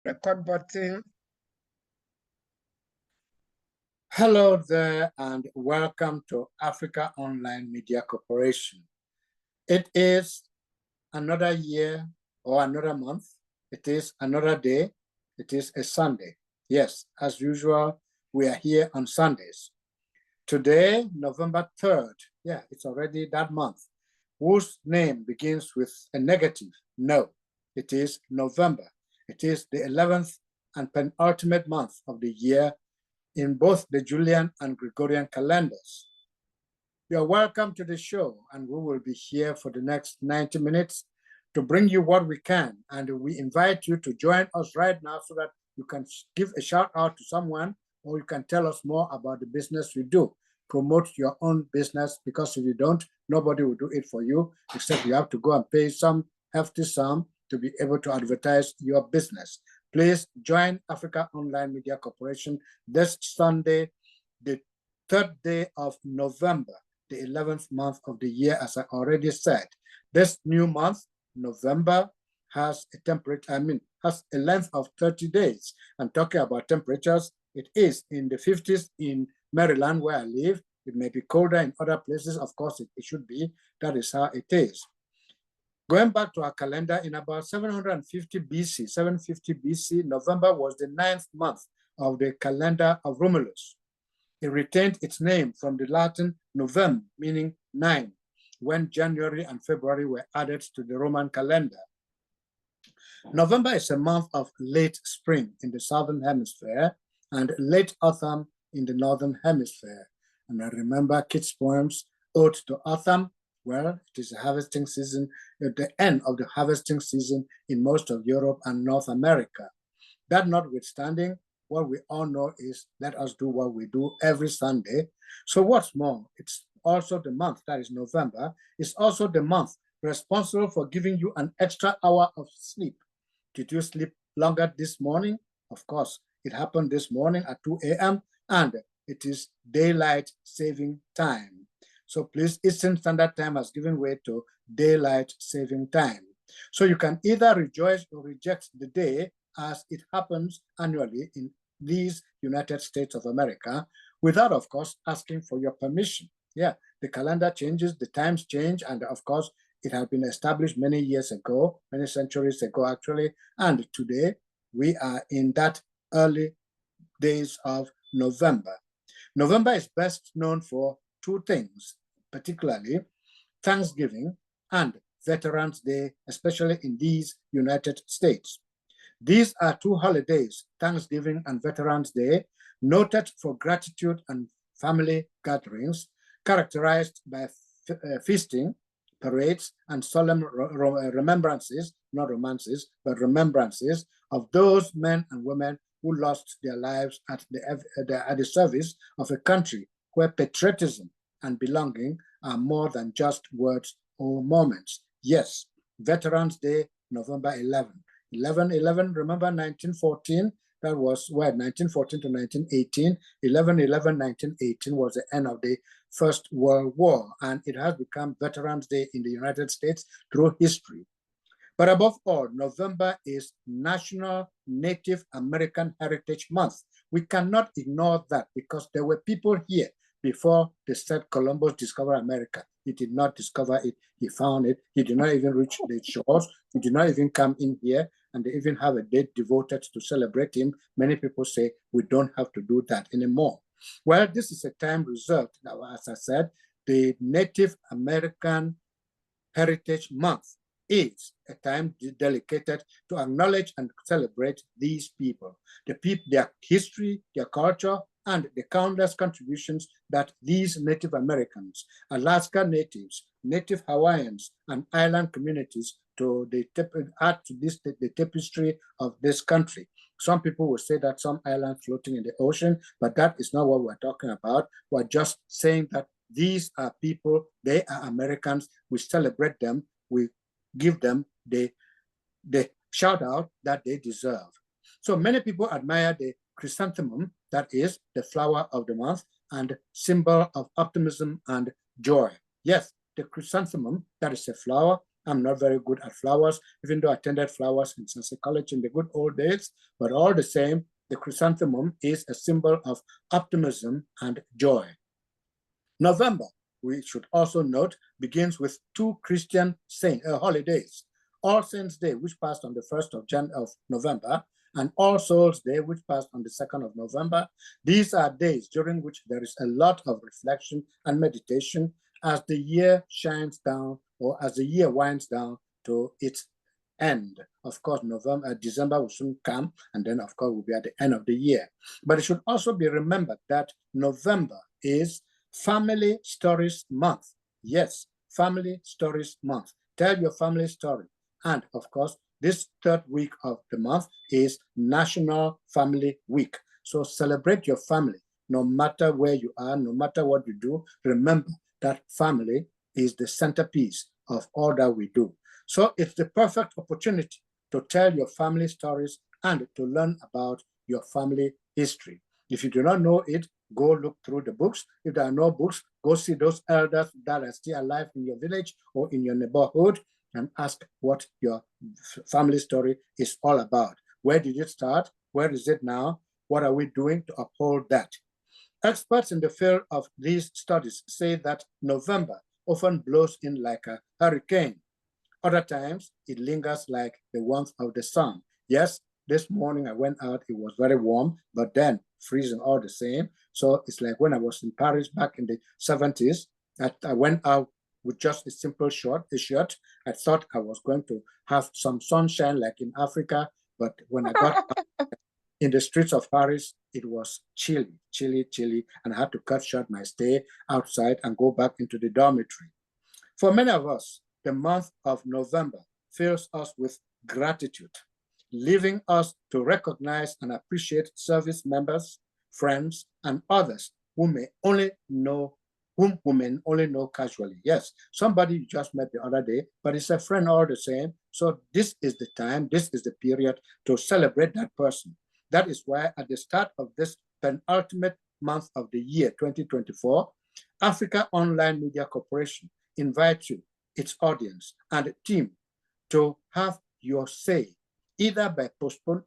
Record button. Hello there and welcome to Africa Online Media Corporation. It is another year or another month. It is another day. It is a Sunday. Yes, as usual, we are here on Sundays. Today, November 3rd, yeah, it's already that month, whose name begins with a negative. No, it is November. It is the 11th and penultimate month of the year in both the Julian and Gregorian calendars. You're welcome to the show, and we will be here for the next 90 minutes to bring you what we can. And we invite you to join us right now so that you can give a shout out to someone, or you can tell us more about the business we do. Promote your own business, because if you don't, nobody will do it for you, except you have to go and pay some hefty sum to be able to advertise your business. Please join Africa Online Media Corporation this Sunday, the 3rd day of November, the 11th month of the year, as I already said. This new month, November, has a length of 30 days. I'm talking about temperatures. It is in the 50s in Maryland, where I live. It may be colder in other places. Of course, it should be. That is how it is. Going back to our calendar, in about 750 BC, November was the 9th month of the calendar of Romulus. It retained its name from the Latin novem, meaning 9, when January and February were added to the Roman calendar. November is a month of late spring in the southern hemisphere and late autumn in the northern hemisphere. And I remember Keats' poems, Ode to Autumn. Well, it is a harvesting season, at the end of the harvesting season in most of Europe and North America. That notwithstanding, what we all know is let us do what we do every Sunday. So what's more, it's also the month, that is November, is also the month responsible for giving you an extra hour of sleep. Did you sleep longer this morning? Of course, it happened this morning at 2 a.m. and it is daylight saving time. So please, Eastern Standard Time has given way to daylight saving time. So you can either rejoice or reject the day as it happens annually in these United States of America, without, of course, asking for your permission. Yeah, the calendar changes, the times change, and of course, it has been established many years ago, many centuries ago, actually, and today we are in that early days of November. November is best known for two things, particularly Thanksgiving and Veterans Day, especially in these United States. These are two holidays, Thanksgiving and Veterans Day, noted for gratitude and family gatherings, characterized by feasting, parades, and solemn remembrances, not romances, but remembrances of those men and women who lost their lives at the service of a country where patriotism and belonging are more than just words or moments. Yes, Veterans Day, November 11. 11/11, remember 1914? That was, 1914 to 1918. 11/11, 1918 was the end of the First World War, and it has become Veterans Day in the United States through history. But above all, November is National Native American Heritage Month. We cannot ignore that, because there were people here before they said Columbus discovered America. He did not discover it, he found it. He did not even reach the shores. He did not even come in here, and they even have a date devoted to celebrate him. Many people say we don't have to do that anymore. Well, this is a time reserved, now, as I said, the Native American Heritage Month is a time dedicated to acknowledge and celebrate these people, their history, their culture, and the countless contributions that these Native Americans, Alaska Natives, Native Hawaiians, and island communities add to the tapestry of this country. Some people will say that some islands floating in the ocean, but that is not what we're talking about. We're just saying that these are people, they are Americans, we celebrate them, we give them the shout out that they deserve. So many people admire the chrysanthemum, that is the flower of the month and symbol of optimism and joy. Yes, the chrysanthemum, that is a flower, I'm not very good at flowers, even though I attended flowers in Sensei College in the good old days, but all the same, the chrysanthemum is a symbol of optimism and joy. November, we should also note, begins with two Christian holidays, All Saints' Day, which passed on the 1st of November, and All Souls' Day, which passed on the 2nd of November. These are days during which there is a lot of reflection and meditation as the year shines down, or as the year winds down to its end. Of course, December will soon come, and then, of course, we'll be at the end of the year. But it should also be remembered that November is Family Stories Month. Yes, Family Stories Month. Tell your family story. And of course, this third week of the month is National Family Week. So celebrate your family, no matter where you are, no matter what you do. Remember that family is the centerpiece of all that we do. So it's the perfect opportunity to tell your family stories and to learn about your family history. If you do not know it, go look through the books. If there are no books, go see those elders that are still alive in your village or in your neighborhood and ask what your family story is all about. Where did it start? Where is it now? What are we doing to uphold that? Experts in the field of these studies say that November often blows in like a hurricane. Other times, it lingers like the warmth of the sun. Yes, this morning I went out, it was very warm, but then freezing all the same. So it's like when I was in Paris back in the 70s, I went out with just a simple shirt. I thought I was going to have some sunshine like in Africa, but when I got out in the streets of Paris, it was chilly, and I had to cut short my stay outside and go back into the dormitory. For many of us, the month of November fills us with gratitude, leaving us to recognize and appreciate service members, friends, and others whom we may only know casually. Yes, somebody you just met the other day, but it's a friend all the same. So this is the time, this is the period to celebrate that person. That is why at the start of this penultimate month of the year, 2024, Africa Online Media Corporation invites you, its audience, and team to have your say, either by proposing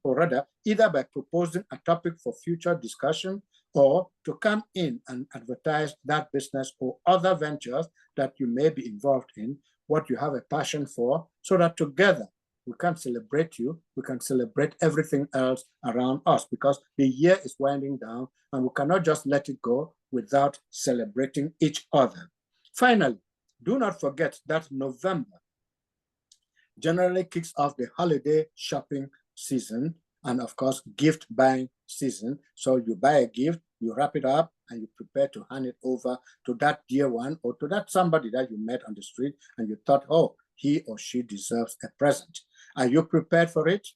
a topic for future discussion or to come in and advertise that business or other ventures that you may be involved in, what you have a passion for, so that together we can celebrate you, we can celebrate everything else around us, because the year is winding down and we cannot just let it go without celebrating each other. Finally, do not forget that November generally kicks off the holiday shopping season and, of course, gift buying season. So you buy a gift, you wrap it up, and you prepare to hand it over to that dear one or to that somebody that you met on the street and you thought, oh, he or she deserves a present. Are you prepared for it?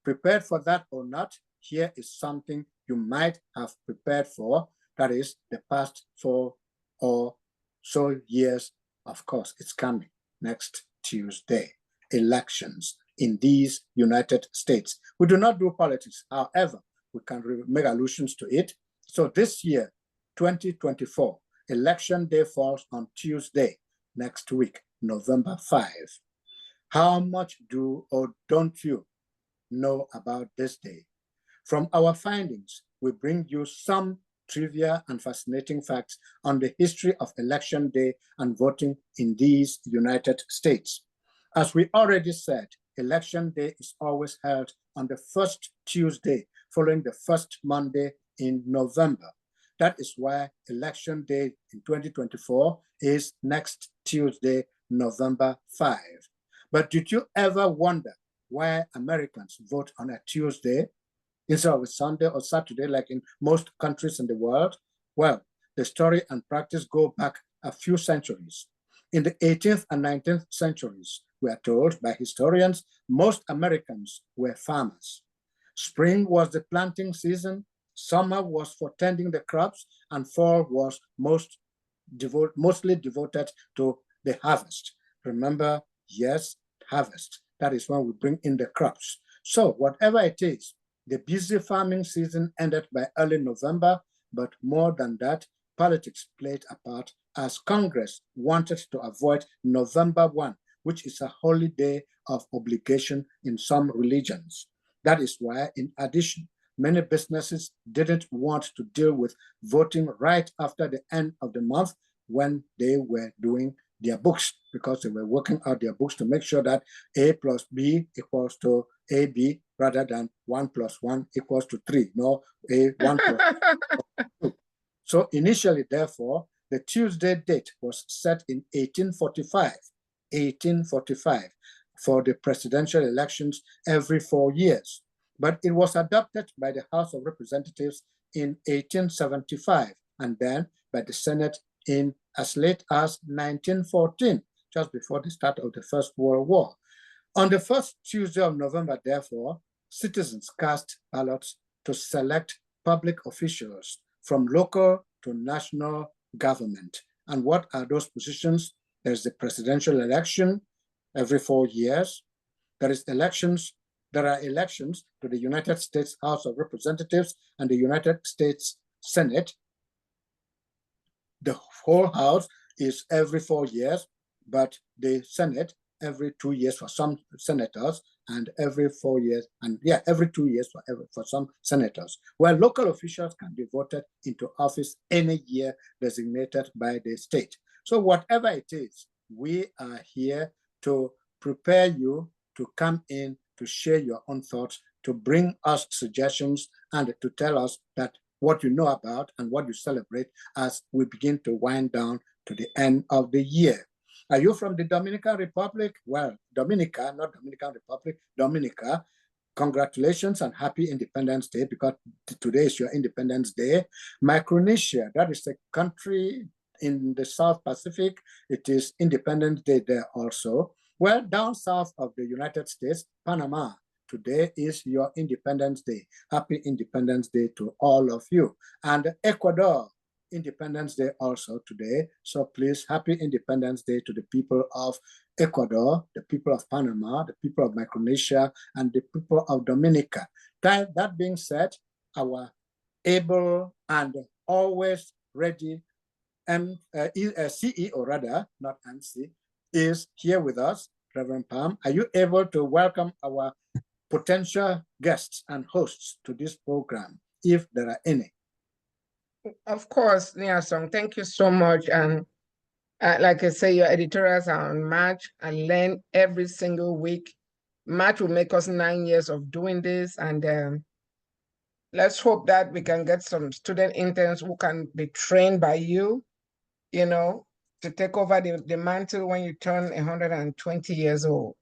Prepared for that or not? Here is something you might have prepared for. That is the past 4 or so years. Of course, it's coming next Tuesday. Elections in these United States. We do not do politics. However, we can make allusions to it. So this year, 2024, election day falls on Tuesday next week, November 5. How much do or don't you know about this day? From our findings, we bring you some trivia and fascinating facts on the history of election day and voting in these United States. As we already said, election day is always held on the first Tuesday following the first Monday in November. That is why election day in 2024 is next Tuesday, November 5. But did you ever wonder why Americans vote on a Tuesday instead of a Sunday or Saturday, like in most countries in the world? Well, the story and practice go back a few centuries. In the 18th and 19th centuries, we are told by historians, most Americans were farmers. Spring was the planting season, summer was for tending the crops, and fall was mostly devoted to the harvest. Remember, yes, harvest. That is when we bring in the crops. So whatever it is, the busy farming season ended by early November, but more than that, politics played a part as Congress wanted to avoid November 1, which is a holy day of obligation in some religions. That is why, in addition, many businesses didn't want to deal with voting right after the end of the month when they were doing their books, because they were working out their books to make sure that A plus B equals to AB rather than 1 plus 1 equals to 3. No, A 1 plus 2. So initially, therefore, the Tuesday date was set in 1845, for the presidential elections every 4 years. But it was adopted by the House of Representatives in 1875 and then by the Senate in as late as 1914, just before the start of the First World War. On the first Tuesday of November, therefore, citizens cast ballots to select public officials from local to national government. And what are those positions? There's the presidential election every 4 years. There are elections to the United States House of Representatives and the United States Senate. The whole House is every 4 years, but the Senate every 2 years for some senators, and every 4 years, and every 2 years for some senators. Well, local officials can be voted into office any year designated by the state. So whatever it is, we are here to prepare you to come in, to share your own thoughts, to bring us suggestions, and to tell us that what you know about and what you celebrate as we begin to wind down to the end of the year. Are you from the Dominican Republic? Well, Dominica, not Dominican Republic, Dominica. Congratulations and happy Independence Day, because today is your Independence Day. Micronesia, that is a country in the South Pacific. It is Independence Day there also. Well, down south of the United States, Panama, today is your Independence Day. Happy Independence Day to all of you. And Ecuador, Independence Day also today. So please, happy Independence Day to the people of Ecuador, the people of Panama, the people of Micronesia, and the people of Dominica. That being said, our able and always ready CEO, rather, not MC, is here with us. Reverend Pam, are you able to welcome our potential guests and hosts to this program, if there are any? Of course, Nyeasong, thank you so much. And like I say, your editorials are on March. I learn every single week. March will make us 9 years of doing this. And let's hope that we can get some student interns who can be trained by you, to take over the mantle when you turn 120 years old.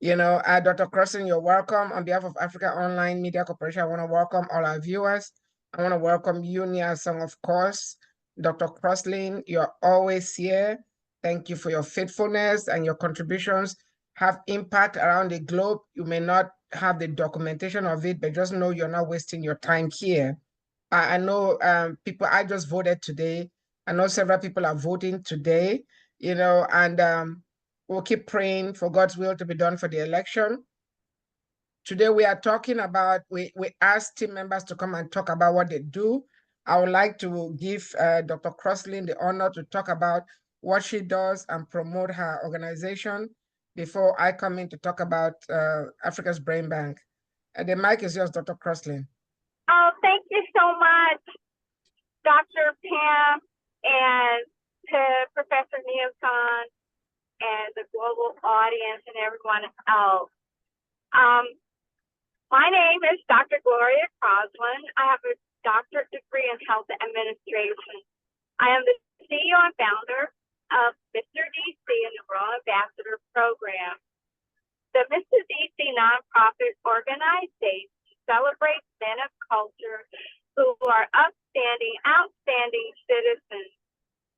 Dr. Crosslin, you're welcome. On behalf of Africa Online Media Corporation, I want to welcome all our viewers. I want to welcome you, Nyeasong, of course. Dr. Crosslin, you're always here. Thank you for your faithfulness, and your contributions have impact around the globe. You may not have the documentation of it, but just know you're not wasting your time here. I know people, I just voted today. I know several people are voting today, and we'll keep praying for God's will to be done for the election. Today we are talking about, we asked team members to come and talk about what they do. I would like to give Dr. Crosslin the honor to talk about what she does and promote her organization before I come in to talk about Africa's Brain Bank. The mic is yours, Dr. Crosslin. Oh, thank you so much, Dr. Pam, and to Professor Nyeasong and the global audience and everyone else. My name is Dr. Gloria Crosslin. I have a doctorate degree in health administration. I am the CEO and founder of Mr. DC and the World Ambassador Program. The Mr. DC nonprofit organization celebrates men of culture who are outstanding citizens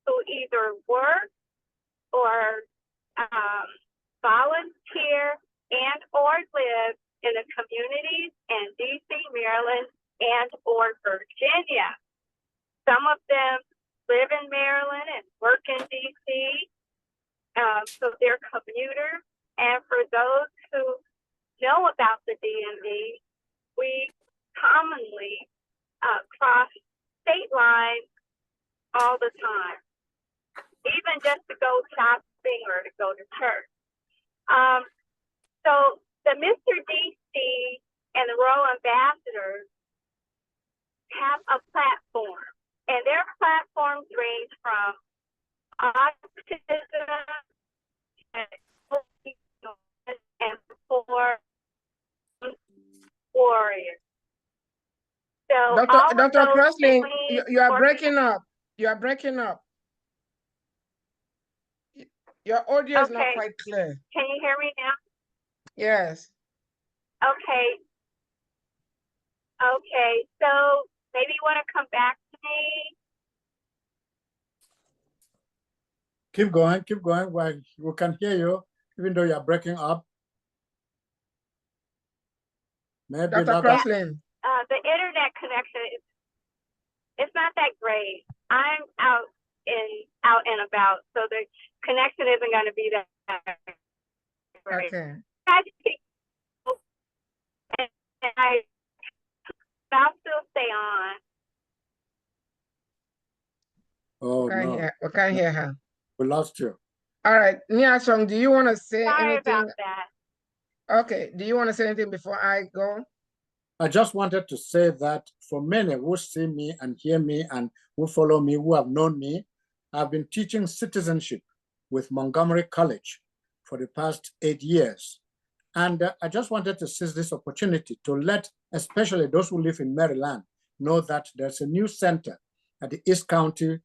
who either work or volunteer and or live in the communities in DC, Maryland, and or Virginia. Some of them live in Maryland and work in DC, so they're commuters. And for those who know about the DMV, we commonly cross state lines all the time, even just to go shopping or to go to church. So the Mr. DC and the Royal Ambassadors have a platform, and their platforms range from autism and for warriors. So Dr. Crossley, you are breaking up. You are breaking up. Your audio is not quite clear. Can you hear me now? Yes. Okay. Okay. So maybe you want to come back to me. Keep going, keep going. We can hear you, even though you're breaking up. Maybe Dr. Crossley. The internet connection it's not that great. I'm out and about, so the connection isn't going to be that great. Okay. And I'll still stay on. Oh, no. We can't hear her. We lost you. All right. Nyeasong, do you want to say Sorry anything? about that. Okay. Do you want to say anything before I go? I just wanted to say that for many who see me and hear me and who follow me, who have known me, I've been teaching citizenship with Montgomery College for the past 8 years. And I just wanted to seize this opportunity to let, especially those who live in Maryland, know that there's a new center at the East County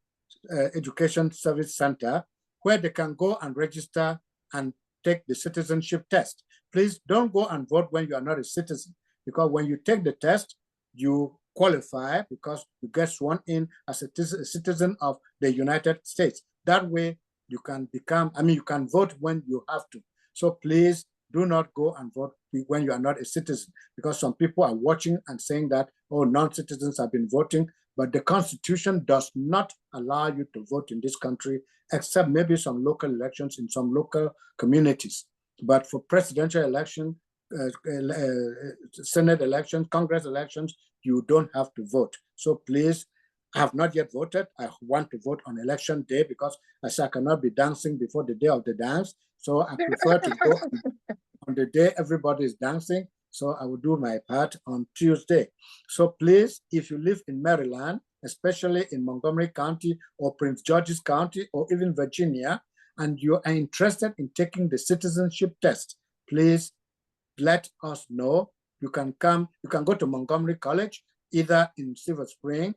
Education Service Center where they can go and register and take the citizenship test. Please don't go and vote when you are not a citizen, because when you take the test, you qualify because you get sworn in as a citizen of the United States. That way you can become, you can vote when you have to. So please do not go and vote when you are not a citizen, because some people are watching and saying that, oh, non-citizens have been voting, but the Constitution does not allow you to vote in this country, except maybe some local elections in some local communities. But for presidential election, Senate elections, Congress elections, you don't have to vote. So please, I have not yet voted. I want to vote on election day because I cannot be dancing before the day of the dance. So I prefer to go on the day everybody is dancing. So I will do my part on Tuesday. So please, if you live in Maryland, especially in Montgomery County or Prince George's County or even Virginia, and you are interested in taking the citizenship test, please let us know. You can go to Montgomery College, either in Silver Spring,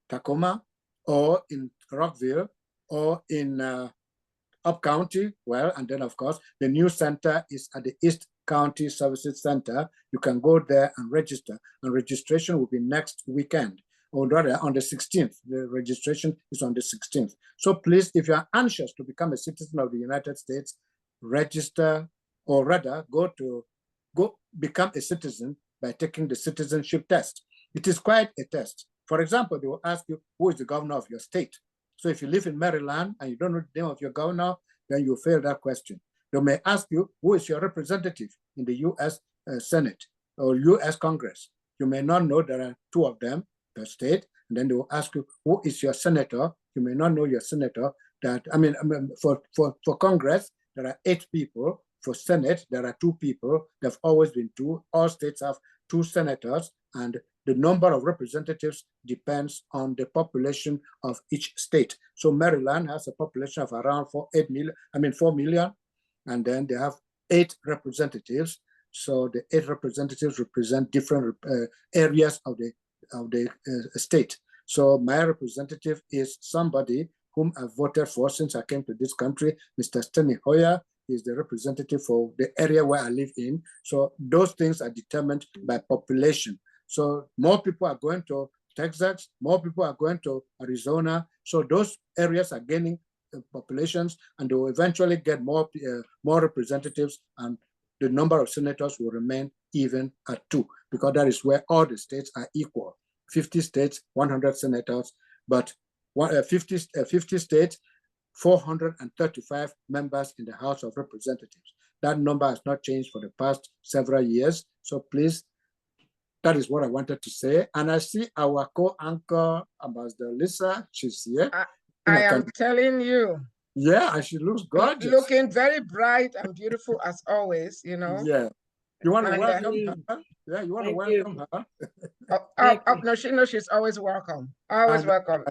Tacoma, or in Rockville, or in Up County. Well, and then of course, the new center is at the East County Services Center. You can go there and register, and registration will be next weekend, or rather on the 16th. The registration is on the 16th. So please, if you are anxious to become a citizen of the United States, register, or rather go become a citizen by taking the citizenship test. It is quite a test. For example, they will ask you, who is the governor of your state? So if you live in Maryland and you don't know the name of your governor, then you fail that question. They may ask you, who is your representative in the US Senate or US Congress? You may not know there are 2 of them per state. And then they will ask you, who is your senator? You may not know your senator. For Congress, there are 8 people. For Senate, there are 2 people. There have always been 2. All states have 2 senators, and the number of representatives depends on the population of each state. So Maryland has a population of around 4 million, and then they have 8 representatives. So the 8 representatives represent different areas of the state. So my representative is somebody whom I voted for since I came to this country, Mr. Steny Hoyer. Is the representative for the area where I live in. So those things are determined by population. So more people are going to Texas, more people are going to Arizona. So those areas are gaining populations, and they will eventually get more representatives, and the number of senators will remain even at 2, because that is where all the states are equal. 50 states, 100 senators, but 50 states, 435 members in the House of Representatives. That number has not changed for the past several years. So please, that is what I wanted to say. And I see our co-anchor, Ambassador Lisa, she's here. I am telling you, Yeah, and she looks gorgeous. Looking very bright and beautiful as always, you know. Yeah. You want to And, welcome her? Yeah, you want to welcome her? no, she knows she's always welcome. Always And- welcome.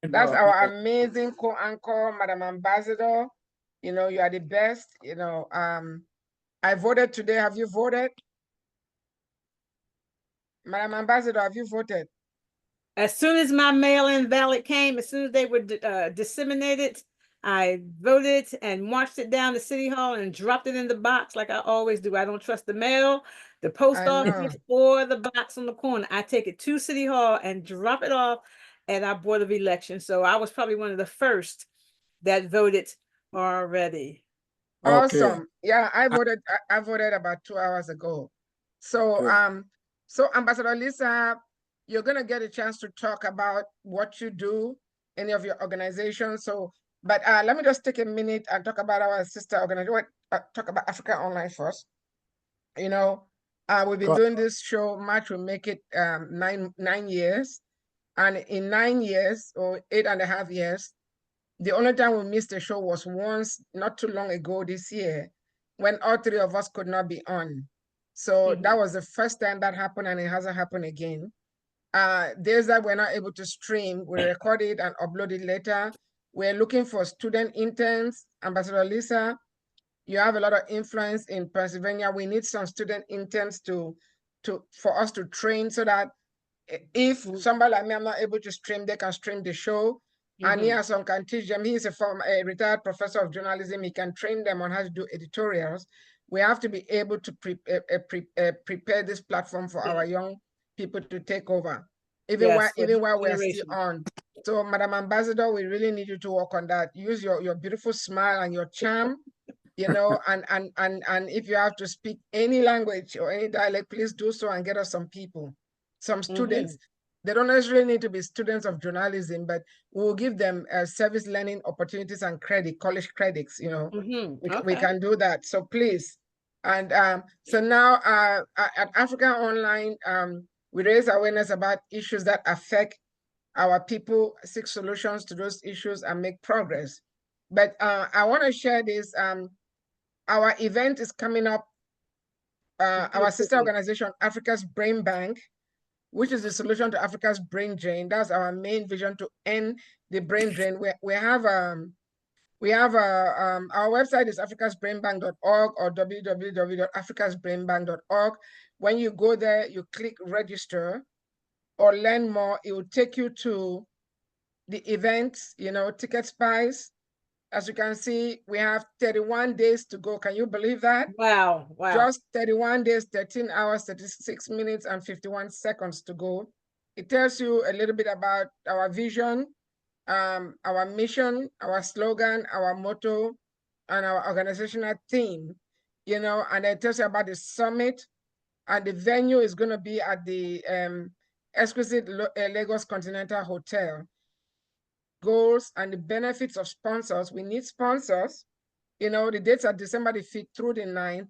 That's No, our no. amazing co-anchor, Madam Ambassador. You know, you are the best. You know, I voted today. Have you voted? Madam Ambassador, have you voted? As soon as my mail-in ballot came, as soon as they were disseminated, I voted and marched it down to City Hall and dropped it in the box like I always do. I don't trust the mail, the post office, or the box on the corner. I take it to City Hall and drop it off at our Board of Elections. So I was probably one of the first that voted already. Awesome. Okay. Yeah, I voted about 2 hours ago. So Good. so Ambassador Lisa, you're gonna get a chance to talk about what you do, any of your organizations. So, but let me just take a minute and talk about our sister organization. Talk about Africa Online first. You know, we've been doing this show. March will make it 9 years, and in 9 years or 8.5 years, the only time we missed the show was once, not too long ago this year, when all three of us could not be on. So that was the first time that happened, and it hasn't happened again. Days that we're not able to stream, we record it and upload it later. We're looking for student interns. Ambassador Lisa, you have a lot of influence in Pennsylvania. We need some student interns for us to train so that if somebody like me, I'm not able to stream, they can stream the show. And Niason can teach them. He's a retired professor of journalism. He can train them on how to do editorials. We have to be able to prepare this platform for our young people to take over, even while we're still on. So, Madam Ambassador, we really need you to work on that. Use your beautiful smile and your charm, you know, and if you have to speak any language or any dialect, please do so and get us some people, some students. They don't necessarily need to be students of journalism, but we'll give them service learning opportunities and college credits, you know. We can do that. So please. And so now at Africa Online, we raise awareness about issues that affect our people, seek solutions to those issues and make progress. But I want to share this. Our event is coming up. Our sister organization, Africa's Brain Bank, which is the solution to Africa's brain drain. That's our main vision, to end the brain drain. We have our website is africasbrainbank.org or www.africasbrainbank.org. When you go there, you click register or learn more. It will take you to the events, you know, Ticket Spice. As you can see, we have 31 days to go. Can you believe that? Wow, wow. Just 31 days, 13 hours, 36 minutes, and 51 seconds to go. It tells you a little bit about our vision, our mission, our slogan, our motto, and our organizational theme, you know, and it tells you about the summit. And the venue is going to be at the exquisite Lagos Continental Hotel. Goals and the benefits of sponsors. We need sponsors. You know, the dates are December the 5th through the 9th.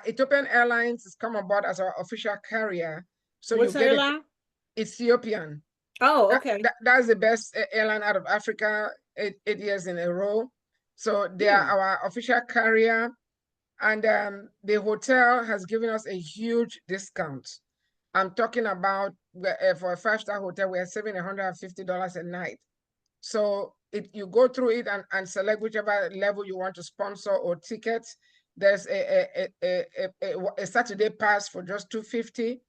Ethiopian Airlines has come aboard as our official carrier. So what's you get airline? Ethiopian. Oh, okay. That's the best airline out of Africa, 8 years in a row. So they are our official carrier. And the hotel has given us a huge discount. I'm talking about for a 5-star hotel, we're saving $150 a night. So you go through it and select whichever level you want to sponsor or tickets. There's a Saturday pass for just $250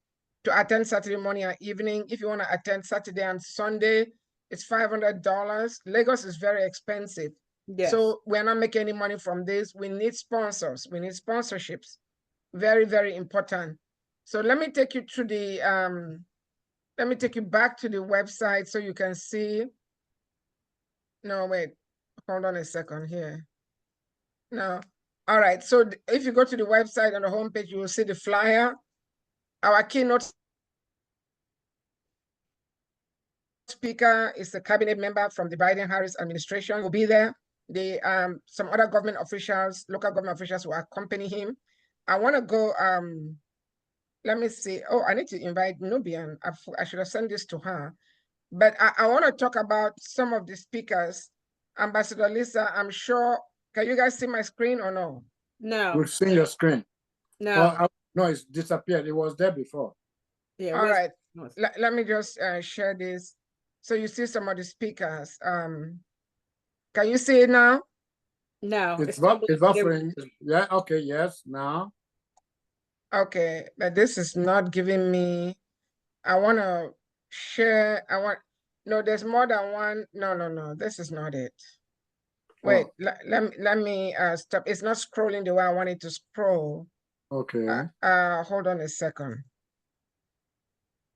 to attend Saturday morning and evening. If you want to attend Saturday and Sunday, it's $500. Lagos is very expensive. Yes. So we're not making any money from this. We need sponsors. We need sponsorships. Very, very important. So let me take you to the, let me take you back to the website so you can see. No, wait, hold on a second here. No, all right. So if you go to the website on the homepage, you will see the flyer. Our keynote speaker is a cabinet member from the Biden-Harris administration. Will be there. Some other government officials, local government officials will accompany him. I want to go, let me see. Oh, I need to invite Nubian. I should have sent this to her. But I want to talk about some of the speakers. Ambassador Lisa, I'm sure, can you guys see my screen or no? No, We've seen your screen. no. No, it's disappeared. It was there before. Yeah, All where's- right, let me just share this. So you see some of the speakers. Can you see it now? No, It's still- buffering. Yeah, okay, yes, now. Okay, but this is not giving me, I want to share, no, there's more than one. No, this is not it. Wait, Oh. let me stop. It's not scrolling the way I want it to scroll. Okay. Hold on a second.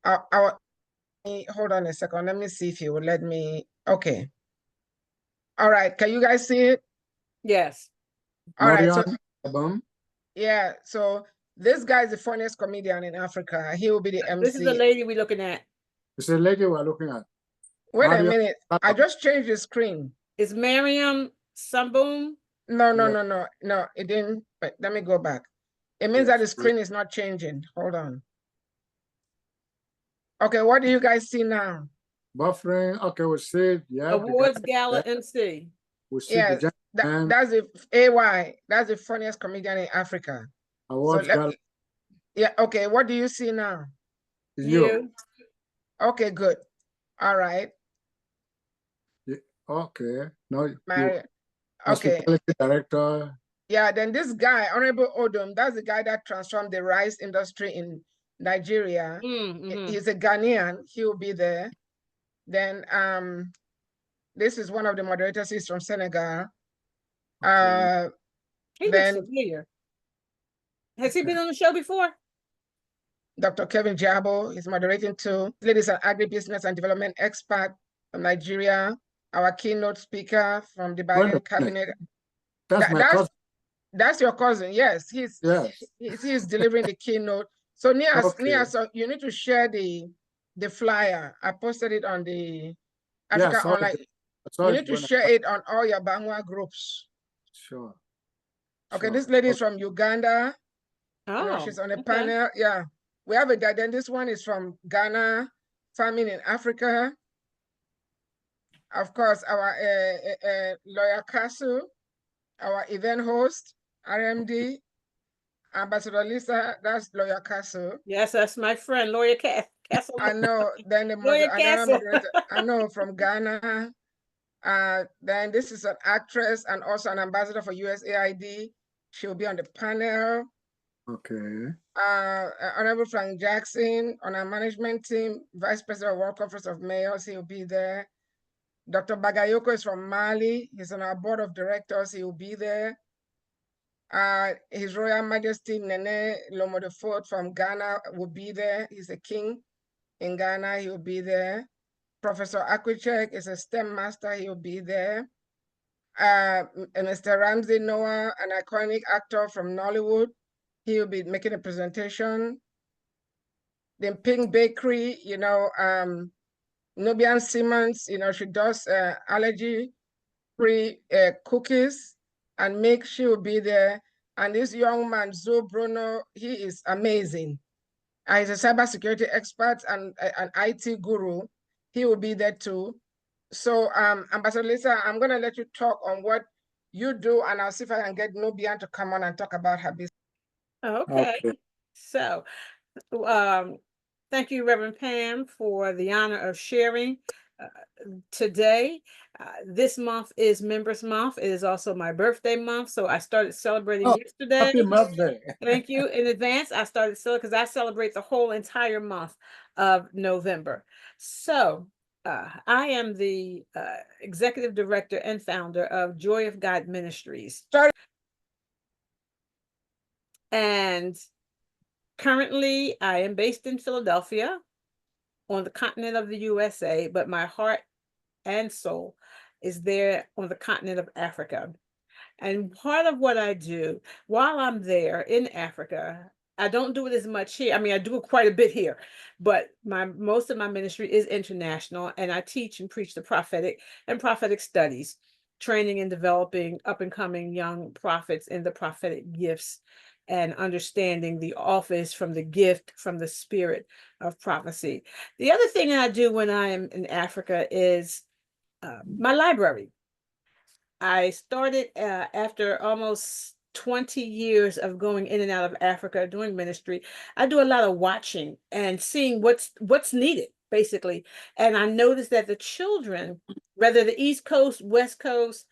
Hold on a second. Let me see if you will let me. Okay. All right. Can you guys see it? Yes. All right. So Mariam, yeah. So this guy is the funniest comedian in Africa. He will be the MC. This is the lady we're looking at. it's the lady we're looking at. Wait a Mariam minute. I just changed the screen. Is Miriam Samboom? No, it didn't. Wait, let me go back. It means that the Yes. screen is not changing. Hold on. Okay, what do you guys see now? Buffering. Okay, we see. Yeah. the Awards guy- Gala yeah, MC. We see Yes, the gentleman. that's the AY. That's the funniest comedian in Africa. Awards let- Gala. Yeah, okay. What do you see now? You. Okay, good. All right. Okay. No, you. Mary. Okay. Hospitality director. Yeah, then this guy, Honorable Odom, that's the guy that transformed the rice industry in Nigeria. He's a Ghanaian. He'll be there. Then this is one of the moderators. He's from Senegal. Okay. He Then looks familiar. Has he been on the show before? Dr. Kevin Jabo is moderating too. Ladies an agribusiness and development expert from Nigeria. Our keynote speaker from the Wait a Biden minute. cabinet. That's my cousin. That's your cousin. Yes, Yes. he's delivering the keynote. So Nias, Okay. so you need to share the flyer. I posted it on the Yeah, Africa Online. You need to share it on all your Bangwa groups. Sure. Okay, Sure. this lady is from Uganda. Oh, She's on a okay. panel. Yeah, we have a guy. Then this one is from Ghana, farming in Africa. Of course, our lawyer Kasu, our event host, RMD, Ambassador Lisa, that's lawyer Kasu. Yes, that's my friend, Lawyer Castle. I know. Then Lawyer another Castle. moderator, I know from Ghana. Then this is an actress and also an ambassador for USAID. She'll be on the panel. Okay. Honorable Frank Jackson on our management team, Vice President of World Conference of Mayors, he'll be there. Dr. Bagayoko is from Mali. He's on our board of directors. He will be there. His Royal Majesty Nene Lomodo IV from Ghana will be there. He's a king in Ghana. He will be there. Professor Akwichek is a STEM master. He will be there. Mr. Ramsey Noah, an iconic actor from Nollywood. He will be making a presentation. Then Pink Bakery, Nubian Simmons, she does allergy-free cookies and make she will be there. And this young man, Zoe Bruno, he is amazing. He's a cybersecurity expert and an IT guru. He will be there too. So Ambassador Lisa, I'm gonna let you talk on what you do and I'll see if I can get Nubian to come on and talk about her business. Okay. So, thank you, Reverend Pam, for the honor of sharing today. This month is Members Month. It is also my birthday month, so I started celebrating yesterday. Happy birthday. Thank you in advance. I started because I celebrate the whole entire month of November. So I am the executive director and founder of Joy of God Ministries. And currently, I am based in Philadelphia on the continent of the USA, but my heart and soul is there on the continent of Africa. And part of what I do while I'm there in Africa, I don't do it as much here. I mean, I do it quite a bit here, but most of my ministry is international, and I teach and preach the prophetic and prophetic studies, training and developing up-and-coming young prophets in the prophetic gifts and understanding the office from the gift, from the spirit of prophecy. The other thing I do when I am in Africa is my library. I started after almost 20 years of going in and out of Africa doing ministry. I do a lot of watching and seeing what's needed, basically. And I noticed that the children, whether the East Coast, West Coast,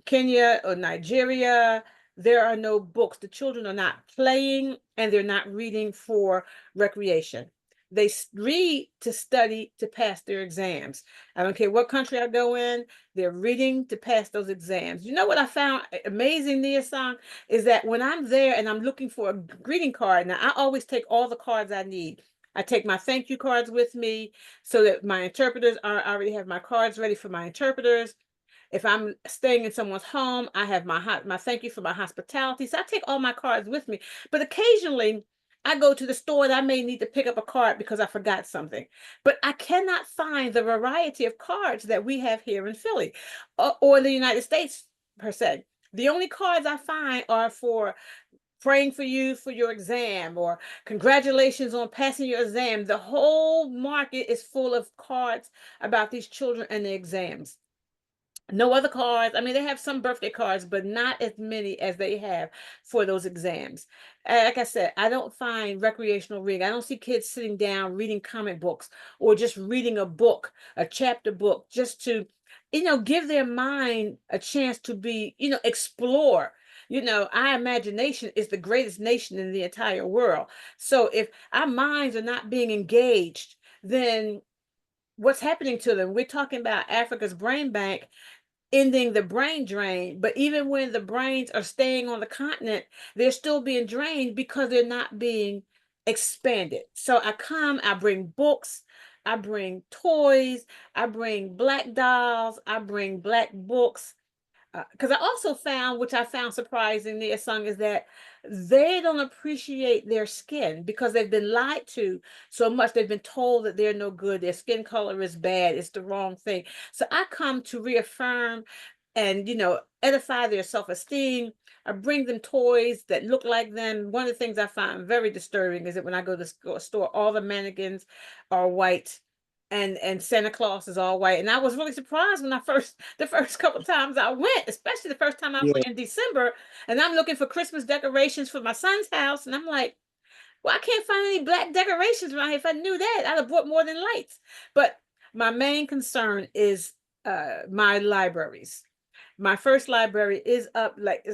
Kenya or Nigeria, there are no books. The children are not playing and they're not reading for recreation. They read to study to pass their exams. I don't care what country I go in, they're reading to pass those exams. You know what I found amazing, Nia Song, is that when I'm there and I'm looking for a greeting card, now I always take all the cards I need. I take my thank you cards with me so that my interpreters I already have my cards ready for my interpreters. If I'm staying in someone's home, I have my thank you for my hospitality. So I take all my cards with me. But occasionally I go to the store and I may need to pick up a card because I forgot something. But I cannot find the variety of cards that we have here in Philly or the United States per se. The only cards I find are for praying for you for your exam or congratulations on passing your exam. The whole market is full of cards about these children and the exams. No other cards. I mean, they have some birthday cards, but not as many as they have for those exams. Like I said, I don't find recreational reading. I don't see kids sitting down reading comic books or just reading a book, a chapter book, just to, give their mind a chance to be, explore. Our imagination is the greatest nation in the entire world. So if our minds are not being engaged, then what's happening to them? We're talking about Africa's brain bank ending the brain drain, but even when the brains are staying on the continent, they're still being drained because they're not being expanded. So I bring books, I bring toys, I bring black dolls, I bring black books. Because I also found, which I found surprising, Nia Sung, is that they don't appreciate their skin because they've been lied to so much. They've been told that they're no good, their skin color is bad, it's the wrong thing. So I come to reaffirm and, edify their self-esteem. I bring them toys that look like them. One of the things I find very disturbing is that when I go to the store, all the mannequins are white and Santa Claus is all white. And I was really surprised when the first couple times I went, especially the first time I Yeah. went in December, and I'm looking for Christmas decorations for my son's house. And I'm like, well, I can't find any black decorations around here. If I knew that, I'd have bought more than lights. But my main concern is my libraries. My first library is up, like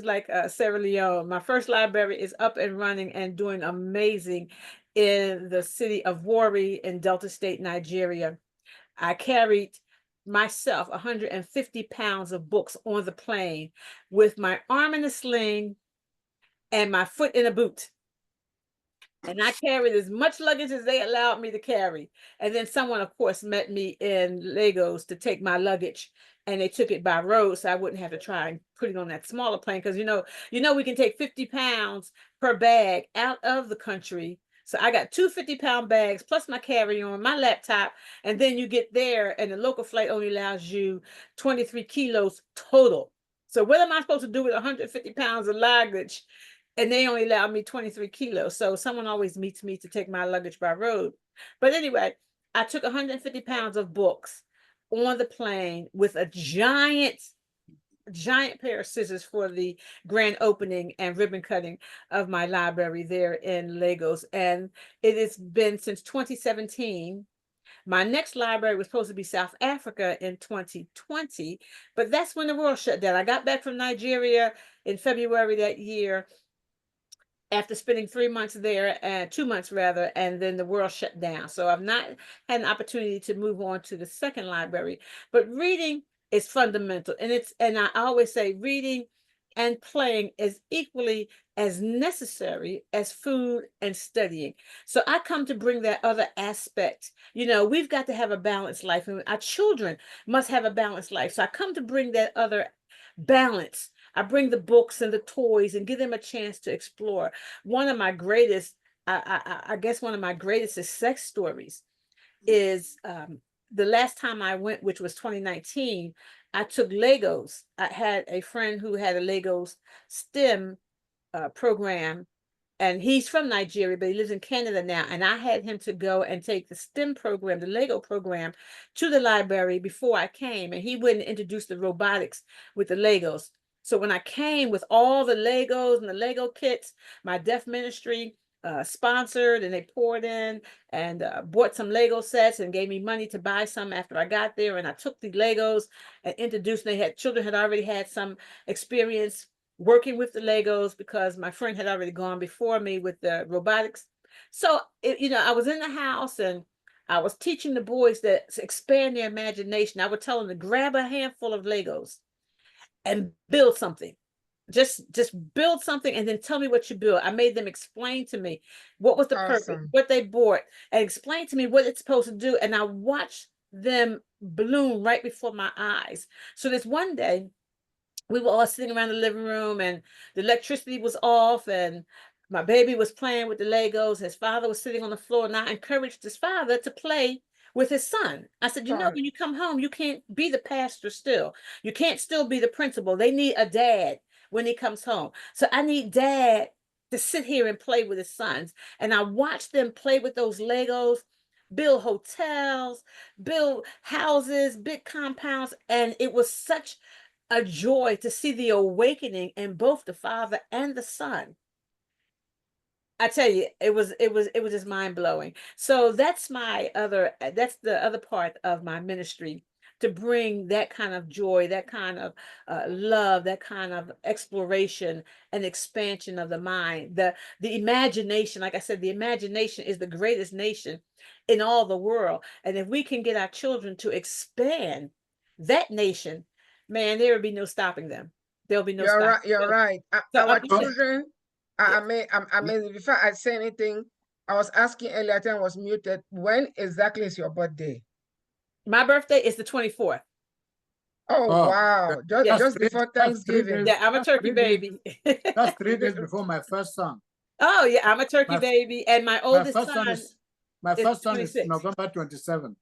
Sierra Leone. My first library is up and running and doing amazing in the city of Warri in Delta State, Nigeria. I carried myself 150 pounds of books on the plane with my arm in a sling and my foot in a boot. And I carried as much luggage as they allowed me to carry. And then someone, of course, met me in Lagos to take my luggage, and they took it by road so I wouldn't have to try and put it on that smaller plane. Because we can take 50 pounds per bag out of the country. So I got two 50-pound bags plus my carry-on, my laptop, and then you get there and the local flight only allows you 23 kilos total. So what am I supposed to do with 150 pounds of luggage? And they only allow me 23 kilos. So someone always meets me to take my luggage by road. But anyway, I took 150 pounds of books on the plane with a giant pair of scissors for the grand opening and ribbon cutting of my library there in Lagos. And it has been since 2017. My next library was supposed to be South Africa in 2020, but that's when the world shut down. I got back from Nigeria in February that year after spending 3 months there, 2 months rather, and then the world shut down. So I've not had an opportunity to move on to the second library, but reading is fundamental. And I always say reading and playing is equally as necessary as food and studying. So I come to bring that other aspect. We've got to have a balanced life, and our children must have a balanced life. So I come to bring that other balance. I bring the books and the toys and give them a chance to explore. One of my greatest, I guess one of my greatest success stories is the last time I went, which was 2019, I took Legos. I had a friend who had a Legos STEM program and he's from Nigeria, but he lives in Canada now. And I had him to go and take the STEM program, the Lego program, to the library before I came. And he went and introduced the robotics with the Legos. So when I came with all the Legos and the Lego kits, my deaf ministry sponsored, and they poured in and bought some Lego sets and gave me money to buy some after I got there. And I took the Legos and introduced, and children had already had some experience working with the Legos because my friend had already gone before me with the robotics. So, I was in the house and I was teaching the boys that to expand their imagination. I would tell them to grab a handful of Legos and build something. Just build something and then tell me what you build. I made them explain to me what was the purpose, what they bought, and explain to me what it's supposed to do. And I watched them bloom right before my eyes. So this one day, we were all sitting around the living room and the electricity was off and my baby was playing with the Legos. His father was sitting on the floor, and I encouraged his father to play with his son. I said, when you come home, you can't be the pastor still. You can't still be the principal. They need a dad when he comes home. So I need dad to sit here and play with his sons. And I watched them play with those Legos, build hotels, build houses, big compounds. And it was such a joy to see the awakening in both the father and the son. I tell you, it was just mind blowing. So that's the other part of my ministry, to bring that kind of joy, that kind of love, that kind of exploration and expansion of the mind, the imagination. Like I said, the imagination is the greatest nation in all the world. And if we can get our children to expand that nation, man, there will be no stopping them. There'll be no stopping. Right, you're right. Our children, yes. I mean, before I say anything, I was asking earlier, I was muted. When exactly is your birthday? My birthday is the 24th. Oh, wow. Just before Thanksgiving. Yeah, I'm a turkey baby. That's 3 days before my first son. Oh, yeah, I'm a turkey baby. And my oldest son my first son is November 27th.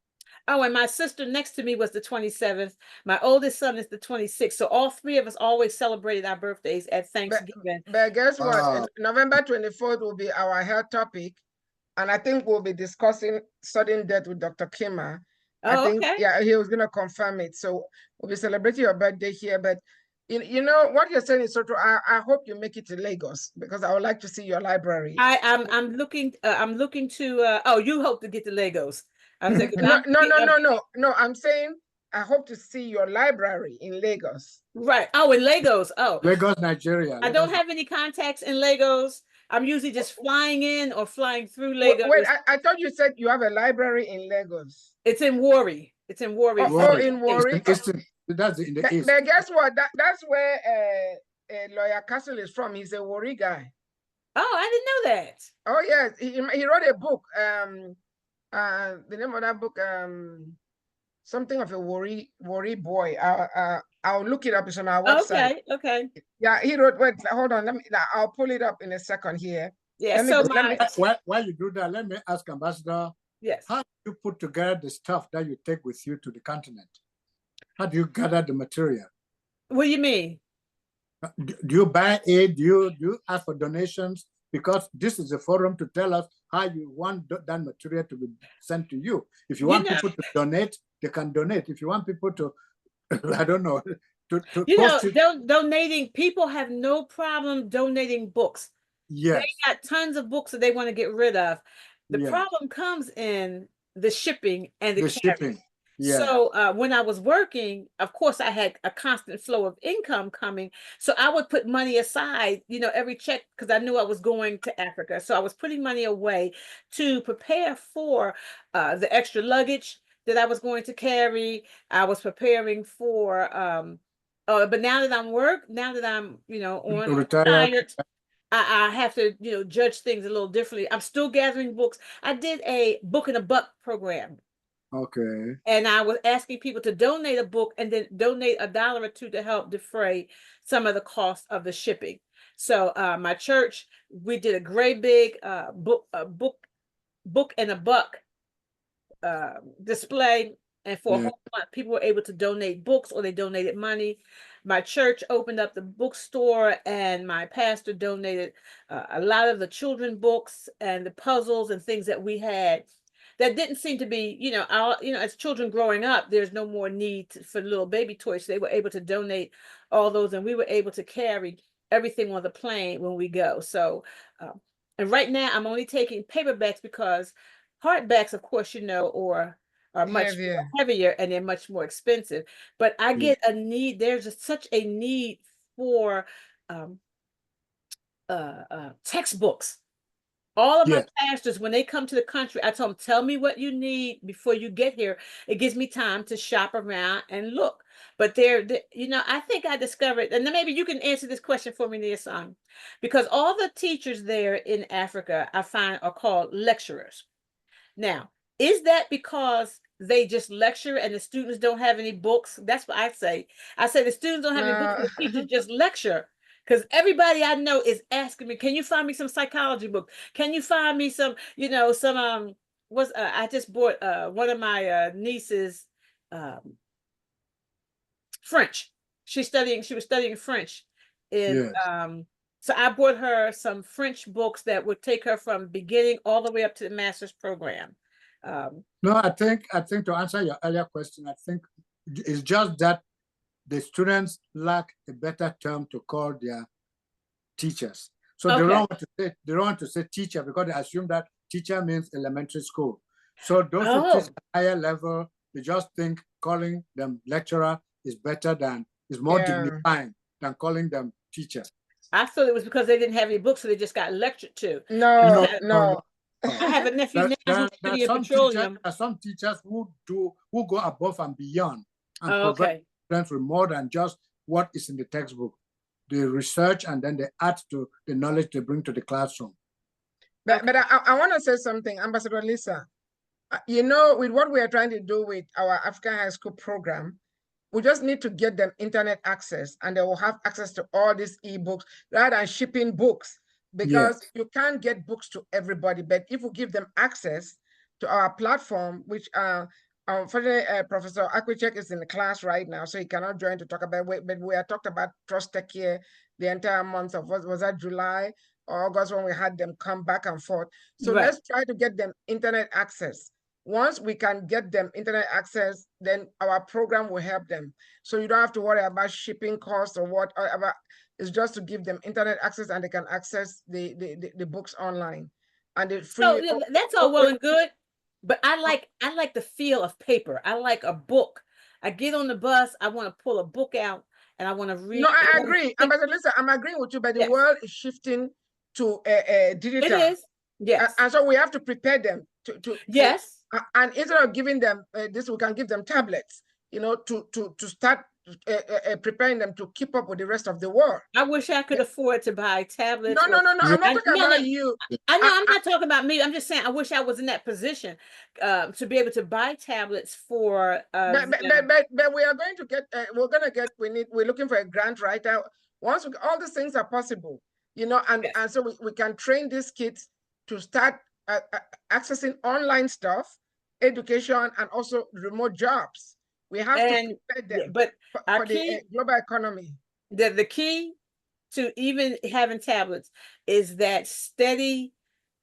Oh, and my sister next to me was the 27th. My oldest son is the 26th. So all three of us always celebrated our birthdays at Thanksgiving. But guess what? November 24th will be our health topic. And I think we'll be discussing sudden death with Dr. Kima. I think, yeah, he was going to confirm it. So we'll be celebrating your birthday here. But you know what you're saying is so true. I hope you make it to Lagos, because I would like to see your library. I'm looking to you hope to get to Lagos. I'm saying, no. I'm saying I hope to see your library in Lagos. Right. Oh, in Lagos. Oh, Lagos, Nigeria. I don't have any contacts in Lagos. I'm usually just flying in or flying through Lagos. Wait, I thought you said you have a library in Lagos. It's in Warri. It's in Warri. Oh, in Warri. That's in the east. But guess what? That's where Lawyer Castle is from. He's a Warri guy. Oh, I didn't know that. Oh yes, he wrote a book. The name of that book, something of a Warri boy. I'll look it up. It's on our website. Okay. Yeah, he wrote. Wait, hold on. I'll pull it up in a second here. Yeah. While you do that, let me ask Ambassador. Yes. How do you put together the stuff that you take with you to the continent? How do you gather the material? What do you mean? Do you buy it? Do you ask for donations? Because this is a forum to tell us how you want that material to be sent to you. If you want people to donate, they can donate. If you want people to, I don't know, donating, people have no problem donating books. Yes. They got tons of books that they want to get rid of. The problem comes in the shipping and the shipping. Yeah. So when I was working, of course, I had a constant flow of income coming. So I would put money aside, every check, because I knew I was going to Africa. So I was putting money away to prepare for the extra luggage that I was going to carry. I was preparing for, but now that I'm on retired, I have to, judge things a little differently. I'm still gathering books. I did a book in a buck program. Okay. And I was asking people to donate a book and then donate $1 or $2 to help defray some of the cost of the shipping. So my church, we did a great big book and a buck display. And for a Yeah. whole month, people were able to donate books or they donated money. My church opened up the bookstore and my pastor donated a lot of the children books and the puzzles and things that we had that didn't seem to be, as children growing up, there's no more need for little baby toys. They were able to donate all those and we were able to carry everything on the plane when we go. So, and right now I'm only taking paperbacks because hardbacks, of course, are much Heavier. heavier and they're much more expensive. But I get a need, there's just such a need for textbooks. All of my pastors, when they come to the country, I tell them, tell me what you need before you get here. It gives me time to shop around and look. But I think I discovered, and then maybe you can answer this question for me, Nia-san, because all the teachers there in Africa, I find, are called lecturers. Now, is that because they just lecture and the students don't have any books? That's what I say. I say the students don't have any books, the teachers just lecture. Because everybody I know is asking me, can you find me some psychology book? Can you find me some, I just bought one of my nieces French. She was studying French. So I bought her some French books that would take her from beginning all the way up to the master's program. No, I think to answer your earlier question, I think it's just that the students lack a better term to call their teachers. So they don't want to say teacher because they assume that teacher means elementary school. So those who teach at higher level, they just think calling them lecturer is more dignifying than calling them teacher. I thought it was because they didn't have any books, so they just got lectured to. No. I have a nephew now who's studying petroleum. There are some teachers who go above and beyond and provide students with more than just what is in the textbook. They research and then they add to the knowledge they bring to the classroom. But I want to say something, Ambassador Lisa. With what we are trying to do with our African High School program, we just need to get them internet access and they will have access to all these ebooks rather than shipping books, because you can't get books to everybody. But if we give them access to our platform, which unfortunately Professor Akwichek is in the class right now, so he cannot join to talk about it, but we are talked about Trust Tech here the entire month of, was that July or August, when we had them come back and forth. So let's try to get them internet access. Once we can get them internet access, then our program will help them. So you don't have to worry about shipping costs or whatever. It's just to give them internet access and they can access the books online. And it's free. So that's all well and good, but I like the feel of paper. I like a book. I get on the bus, I want to pull a book out and I want to read. No, I agree. Ambassador Lisa, I'm agreeing with you, but the world is shifting to digital. It is. Yes. And so we have to prepare them to and instead of giving them this, we can give them tablets, to start preparing them to keep up with the rest of the world. I wish I could afford to buy tablets. No. I'm not talking about you. I know I'm not talking about me. I'm just saying I wish I was in that position to be able to buy tablets for. But we are going to get. We're looking for a grant writer. Once all these things are possible, and so we can train these kids to start accessing online stuff, education, and also remote jobs. We have to prepare them for the global economy. The key to even having tablets is that steady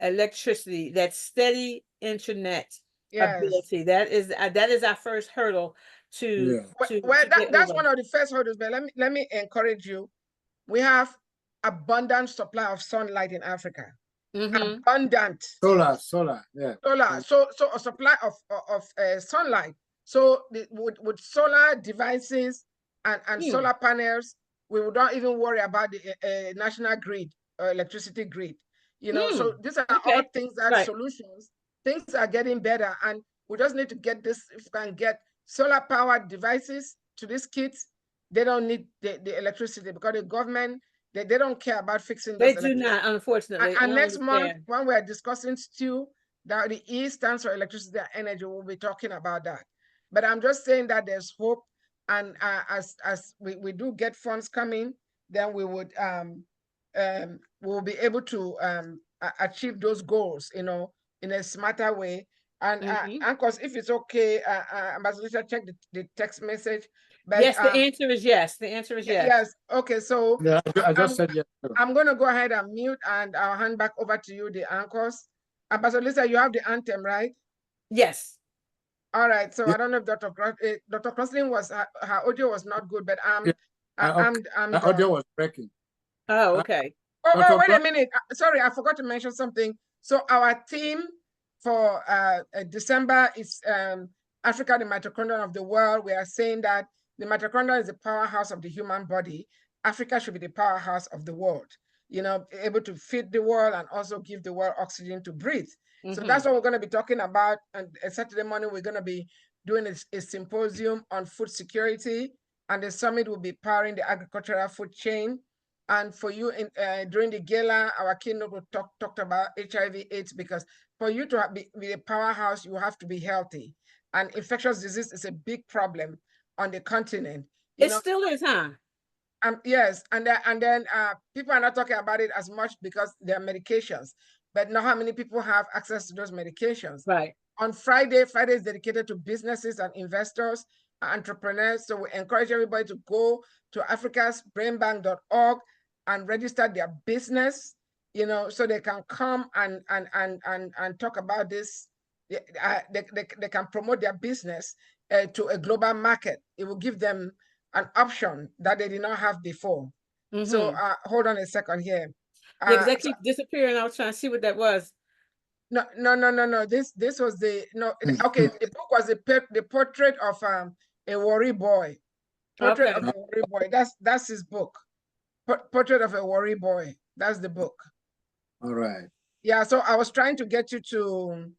electricity, that steady internet ability. That is our first hurdle to. That's one of the first hurdles. But let me encourage you. We have abundant supply of sunlight in Africa. Abundant. Solar. Solar. So a supply of sunlight. So with solar devices and solar panels, we would not even worry about the national grid or electricity grid. So these are all things that solutions. Things are getting better, and we just need to get this. If we can get solar powered devices to these kids, they don't need the electricity, because the government, they don't care about fixing this. They do not, unfortunately. And next month, when we are discussing STEW, that the E stands for electricity and energy, we'll be talking about that. But I'm just saying that there's hope, and as we do get funds coming, then we would we'll be able to achieve those goals, in a smarter way. And Mhm. Uncles, if it's okay, Ambassador Lisa, check the text message. But Yes, the answer is yes. The answer is yes. yes, okay, so Yeah, I just I'm- said yes. too. I'm going to go ahead and mute, and I'll hand back over to you, the anchors. Ambassador Lisa, you have the anthem, right? Yes. All right, so Yeah. I don't know if Dr. Crossley was, her audio was not good, but Yeah. I'm The audio done. was breaking. Oh, okay. Oh, wait a Dr. minute. Sorry, I forgot to mention something. So our theme for December is Africa, the mitochondrion of the world. We are saying that the mitochondria is the powerhouse of the human body. Africa should be the powerhouse of the world, you know, able to feed the world and also give the world oxygen to breathe. So that's what we're going to be talking about. And Saturday morning, we're going to be doing a symposium on food security, and the summit will be powering the agricultural food chain. And for you, during the gala, our keynote will talked about HIV/AIDS, because for you to be a powerhouse, you have to be healthy. And infectious disease is a big problem on the continent. It still is, huh? Yes, and then people are not talking about it as much because there are medications, but not how many people have access to those medications. Right. On Friday is dedicated to businesses and investors, entrepreneurs. So we encourage everybody to go to africasbrainbank.org and register their business, you know, so they can come and talk about this. They can promote their business to a global market. It will give them an option that they did not have before. So hold on a second here. Yeah, because that keeps disappearing. I was trying to see what that was. No. This was the okay. The book was the portrait of a worry boy. Portrait of a worry boy. That's his book. Portrait of a worry boy. That's the book. All right. Yeah. So I was trying to get you to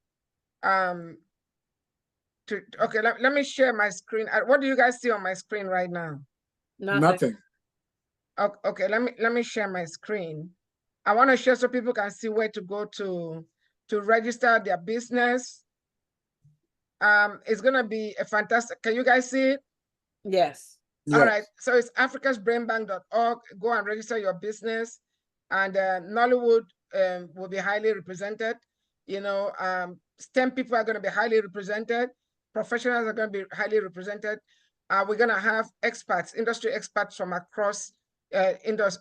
okay. Let me share my screen. What do you guys see on my screen right now? Nothing. Okay. Let me share my screen. I want to share so people can see where to go to register their business. It's gonna be a fantastic. Can you guys see it? Yes. All right. So it's africasbrainbank.org. Go and register your business, and Nollywood will be highly represented. You know, STEM people are going to be highly represented. Professionals are going to be highly represented. We're going to have experts, industry experts from across various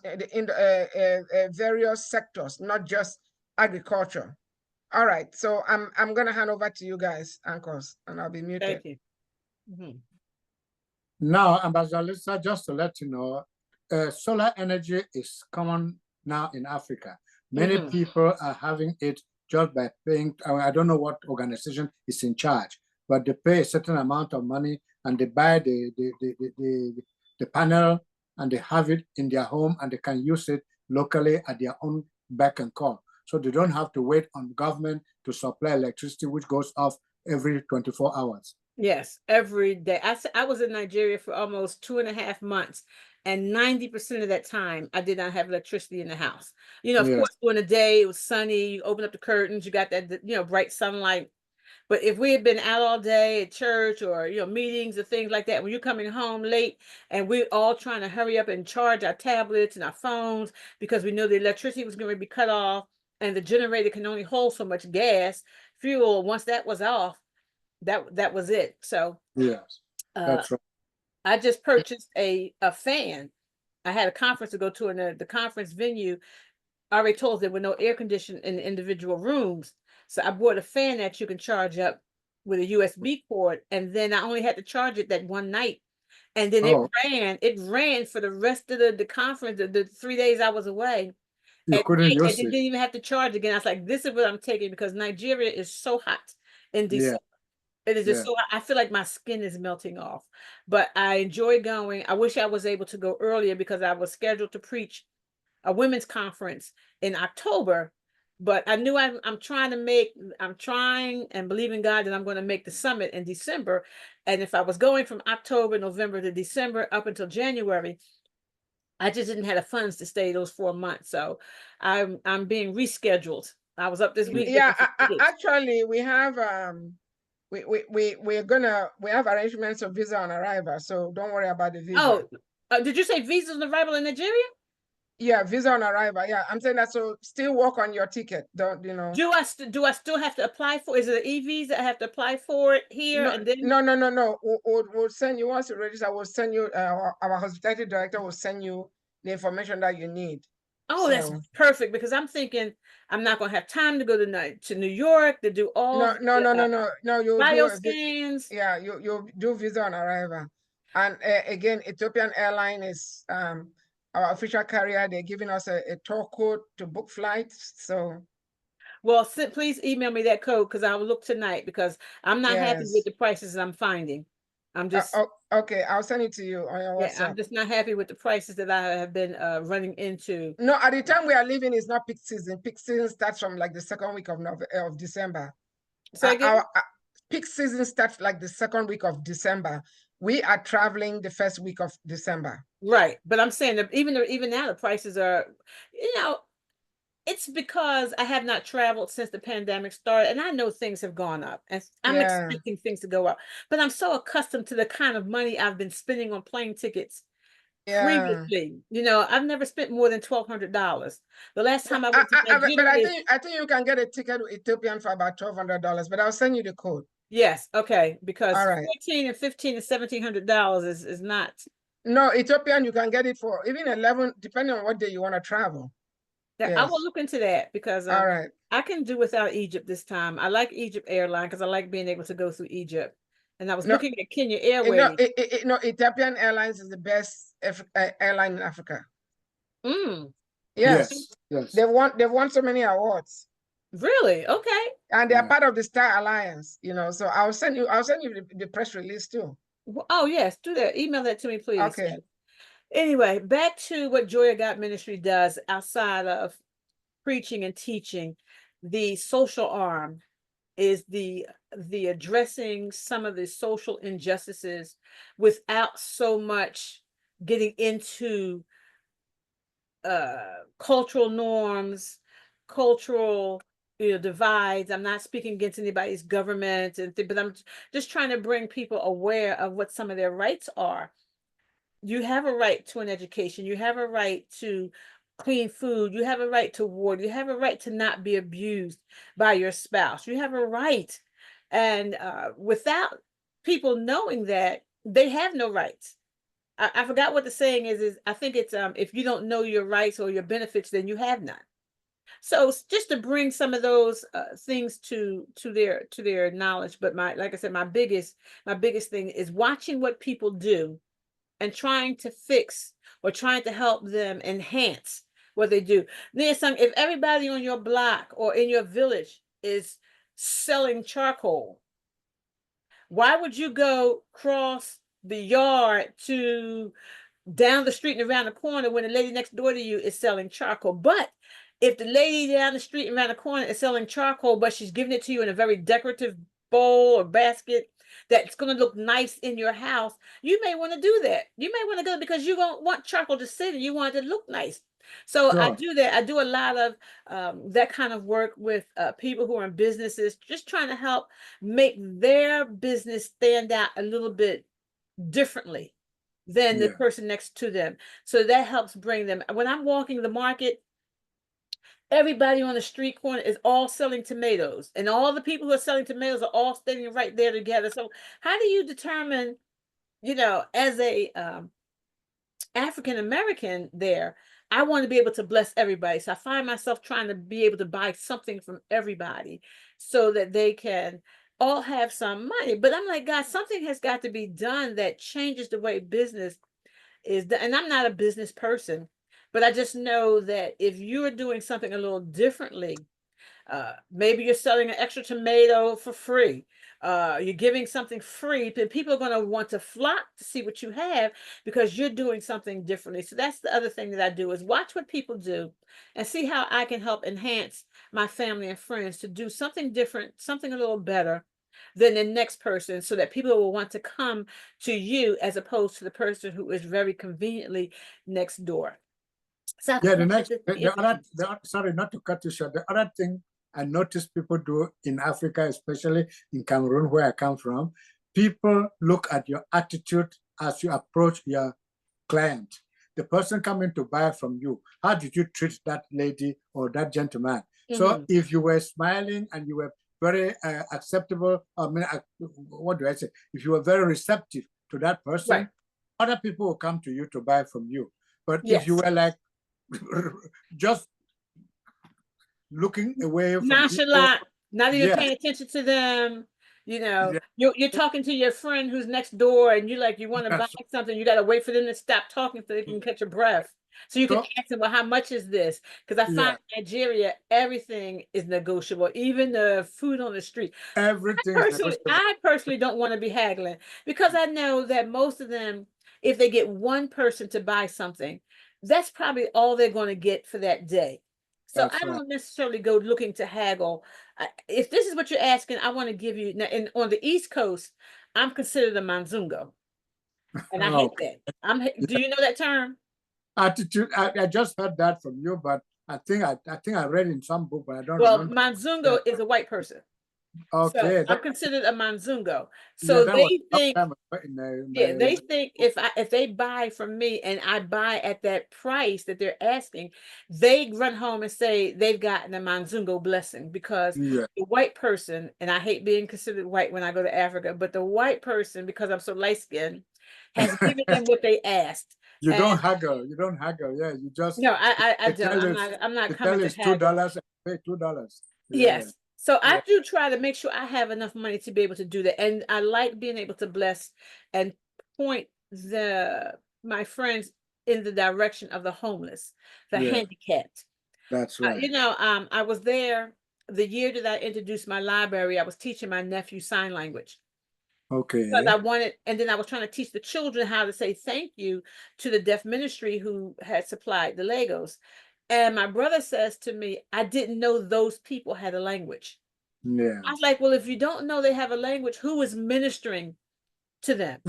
sectors, not just agriculture. All right, so I'm going to hand over to you guys, anchors, and I'll be muted. Thank you. Now, Ambassador Lisa, just to let you know, solar energy is common now in Africa. Many people are having it just by paying. I don't know what organization is in charge, but they pay a certain amount of money and they buy the panel and they have it in their home and they can use it locally at their own beck and call. So they don't have to wait on government to supply electricity, which goes off every 24 hours. Yes, every day. I was in Nigeria for almost 2.5 months, and 90% of that time I did not have electricity in the house. You know, of course, during the day it was sunny. You open up the curtains, you got that bright sunlight. But if we had been out all day at church or meetings or things like that, when you're coming home late and we're all trying to hurry up and charge our tablets and our phones because we know the electricity was going to be cut off and the generator can only hold so much gas, fuel. Once that was off, that was it. So yes, that's right. I just purchased a fan. I had a conference to go to, and the conference venue already told us there were no air conditioning in the individual rooms. So I bought a fan that you can charge up with a USB cord, and then I only had to charge it that one night. And then it ran for the rest of the conference, the 3 days I was away. You couldn't use it. Didn't even have to charge again. I was like, this is what I'm taking, because Nigeria is so hot in December. It is just so I feel like my skin is melting off. But I enjoy going. I wish I was able to go earlier because I was scheduled to preach a women's conference in October. But I knew I'm trying and believe in God that I'm going to make the summit in December. And if I was going from October, November to December up until January, I just didn't have the funds to stay those 4 months. So I'm being rescheduled. I was up this week. Yeah, actually we have we have arrangements of visa on arrival, so don't worry about the visa. Oh, did you say visas on arrival in Nigeria? Yeah, visa on arrival. Yeah, I'm saying that. So still work on your ticket. Don't you know? Do I still have to apply for? Is it an e-visa? I have to apply for it here No, and then? no. We'll send you once you register. We'll send you. Our hospitality director will send you the information that you need. Oh, that's So perfect because I'm thinking I'm not gonna have time to go to New York to do all no, You'll do bio a scans. yeah. You'll do visa on arrival, and again, Ethiopian Airline is our official carrier. They're giving us a tour code to book flights. So Well, please email me that code because I will look tonight because I'm not happy with yes. the prices I'm finding. I'm just Okay, I'll send it to you on your yeah, WhatsApp. I'm just not happy with the prices that I have been running into. No, at the time we are living is not peak season. Peak season starts from like the second week of December. So again, Our peak season starts like the second week of December. We are traveling the first week of December. right, but I'm saying that even now the prices are, you know, it's because I have not traveled since the pandemic started, and I know things have gone up, and I'm Yeah, expecting things to go up. But I'm so accustomed to the kind of money I've been spending on plane tickets yeah. previously. You know, I've never spent more than $1,200. The last No, time I went to but Nigeria, I think you can get a ticket with Ethiopian for about $1,200. But I'll send you the code. yes, okay, because All right. 14 and 15 and $1,700 is not. No, Ethiopian you can get it for even 11, depending on what day you want to travel. That I Yes. will look into that because All right. I can do without Egypt this time. I like Egypt Airline because I like being able to go through Egypt. And I was No, looking at Kenya Airways. no, Ethiopian Airlines is the best airline in Africa. Mm, Yes, Yes. they've won so many awards, really? Okay. and they are Yeah. part of the Star Alliance. You know, so I'll send you the press release too. Oh yes, do that. Email that to me, please. Okay. Yes. Anyway, back to what Joy of God Ministry does outside of preaching and teaching. The social arm is the addressing some of the social injustices without so much getting into cultural norms, cultural divides. I'm not speaking against anybody's government but I'm just trying to bring people aware of what some of their rights are. You have a right to an education. You have a right to clean food. You have a right to water. You have a right to not be abused by your spouse. You have a right. And without people knowing that, they have no rights. I forgot what the saying is I think it's if you don't know your rights or your benefits, then you have none. So just to bring some of those things to their knowledge. But like I said, my biggest thing is watching what people do and trying to fix or trying to help them enhance what they do. If everybody on your block or in your village is selling charcoal, why would you go cross the yard to down the street and around the corner when the lady next door to you is selling charcoal? But if the lady down the street and around the corner is selling charcoal, but she's giving it to you in a very decorative bowl or basket that's going to look nice in your house, you may want to do that. You may want to go because you don't want charcoal to sit and you want it to look nice. So Sure. I do that. I do a lot of that kind of work with people who are in businesses, just trying to help make their business stand out a little bit differently than the Yeah. person next to them. So that helps bring them. When I'm walking the market, everybody on the street corner is all selling tomatoes, and all the people who are selling tomatoes are all standing right there together. So how do you determine, as a African American there, I want to be able to bless everybody. So I find myself trying to be able to buy something from everybody so that they can all have some money. But I'm like, God, something has got to be done that changes the way business is done. And I'm not a business person, but I just know that if you're doing something a little differently, maybe you're selling an extra tomato for free. You're giving something free, and people are going to want to flock to see what you have because you're doing something differently. So that's the other thing that I do is watch what people do and see how I can help enhance my family and friends to do something different, something a little better than the next person, so that people will want to come to you as opposed to the person who is very conveniently next door. So Yeah, sorry, not to cut you short. The other thing I notice people do in Africa, especially in Cameroon, where I come from, people look at your attitude as you approach your client. the person coming to buy from you, how did you treat that lady or that gentleman? So if you were smiling and you were very acceptable, what do I say? If you were very receptive to that person, Right. other people will come to you to buy from you. But Yes. if you were like just looking away from nonchalant, not even Yes. paying attention to them. You know, Yeah. you're talking to your friend who's next door, and you want to buy That's something. You got to wait for them to stop talking so they can catch your breath. So you can So- ask them, well, how much is this? Because I find in Nigeria, everything is negotiable, even the food on the street. everything is negotiable. I personally don't want to be haggling because I know that most of them, if they get one person to buy something, that's probably all they're going to get for that day. So That's I right. don't necessarily go looking to haggle. If this is what you're asking, I want to give you. Now, on the East Coast, I'm considered a manzungo, and I hate that. Do you know that term? Attitude. I just heard that from you, but I think I read in some book, but I don't Well, remember. manzungo is a white person. Okay. So I'm considered a manzungo. So that was they think, sometime in the- yeah, they think if they buy from me and I buy at that price that they're asking, they run home and say they've gotten a manzungo blessing because Yeah. the white person, and I hate being considered white when I go to Africa, but the white person, because I'm so light skinned, has given them what they asked. You don't haggle. You don't haggle. Yeah, you just No, I they don't. tell I'm not they coming tell to it's haggle. $2 and pay $2. Yes. So I Yeah. do try to make sure I have enough money to be able to do that. And I like being able to bless and point my friends in the direction of the homeless, the Yeah. handicapped. That's right. I was there the year that I introduced my library. I was teaching my nephew sign language. Okay. Because I wanted, and then I was trying to teach the children how to say thank you to the deaf ministry who had supplied the Legos. And my brother says to me, I didn't know those people had a language. Yeah. I was like, well, if you don't know they have a language, who is ministering to them?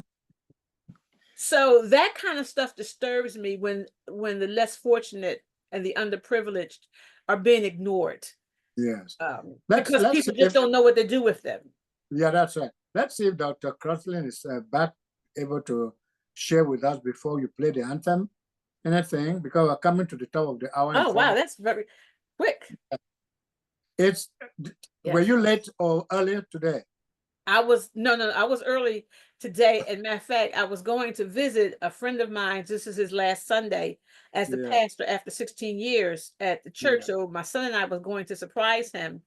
So that kind of stuff disturbs me when the less fortunate and the underprivileged are being ignored. Yes. Because let's people see just don't know what to do with them. Yeah, that's right. Let's see if Dr. Crosslin is back, able to share with us before you play the anthem. Anything, because we're coming to the top of the hour. Oh, wow, that's very quick. Were you late or earlier today? I was early today. And matter of fact, I was going to visit a friend of mine. This is his last Sunday as the pastor after 16 years at the church. So my son and I was going to surprise him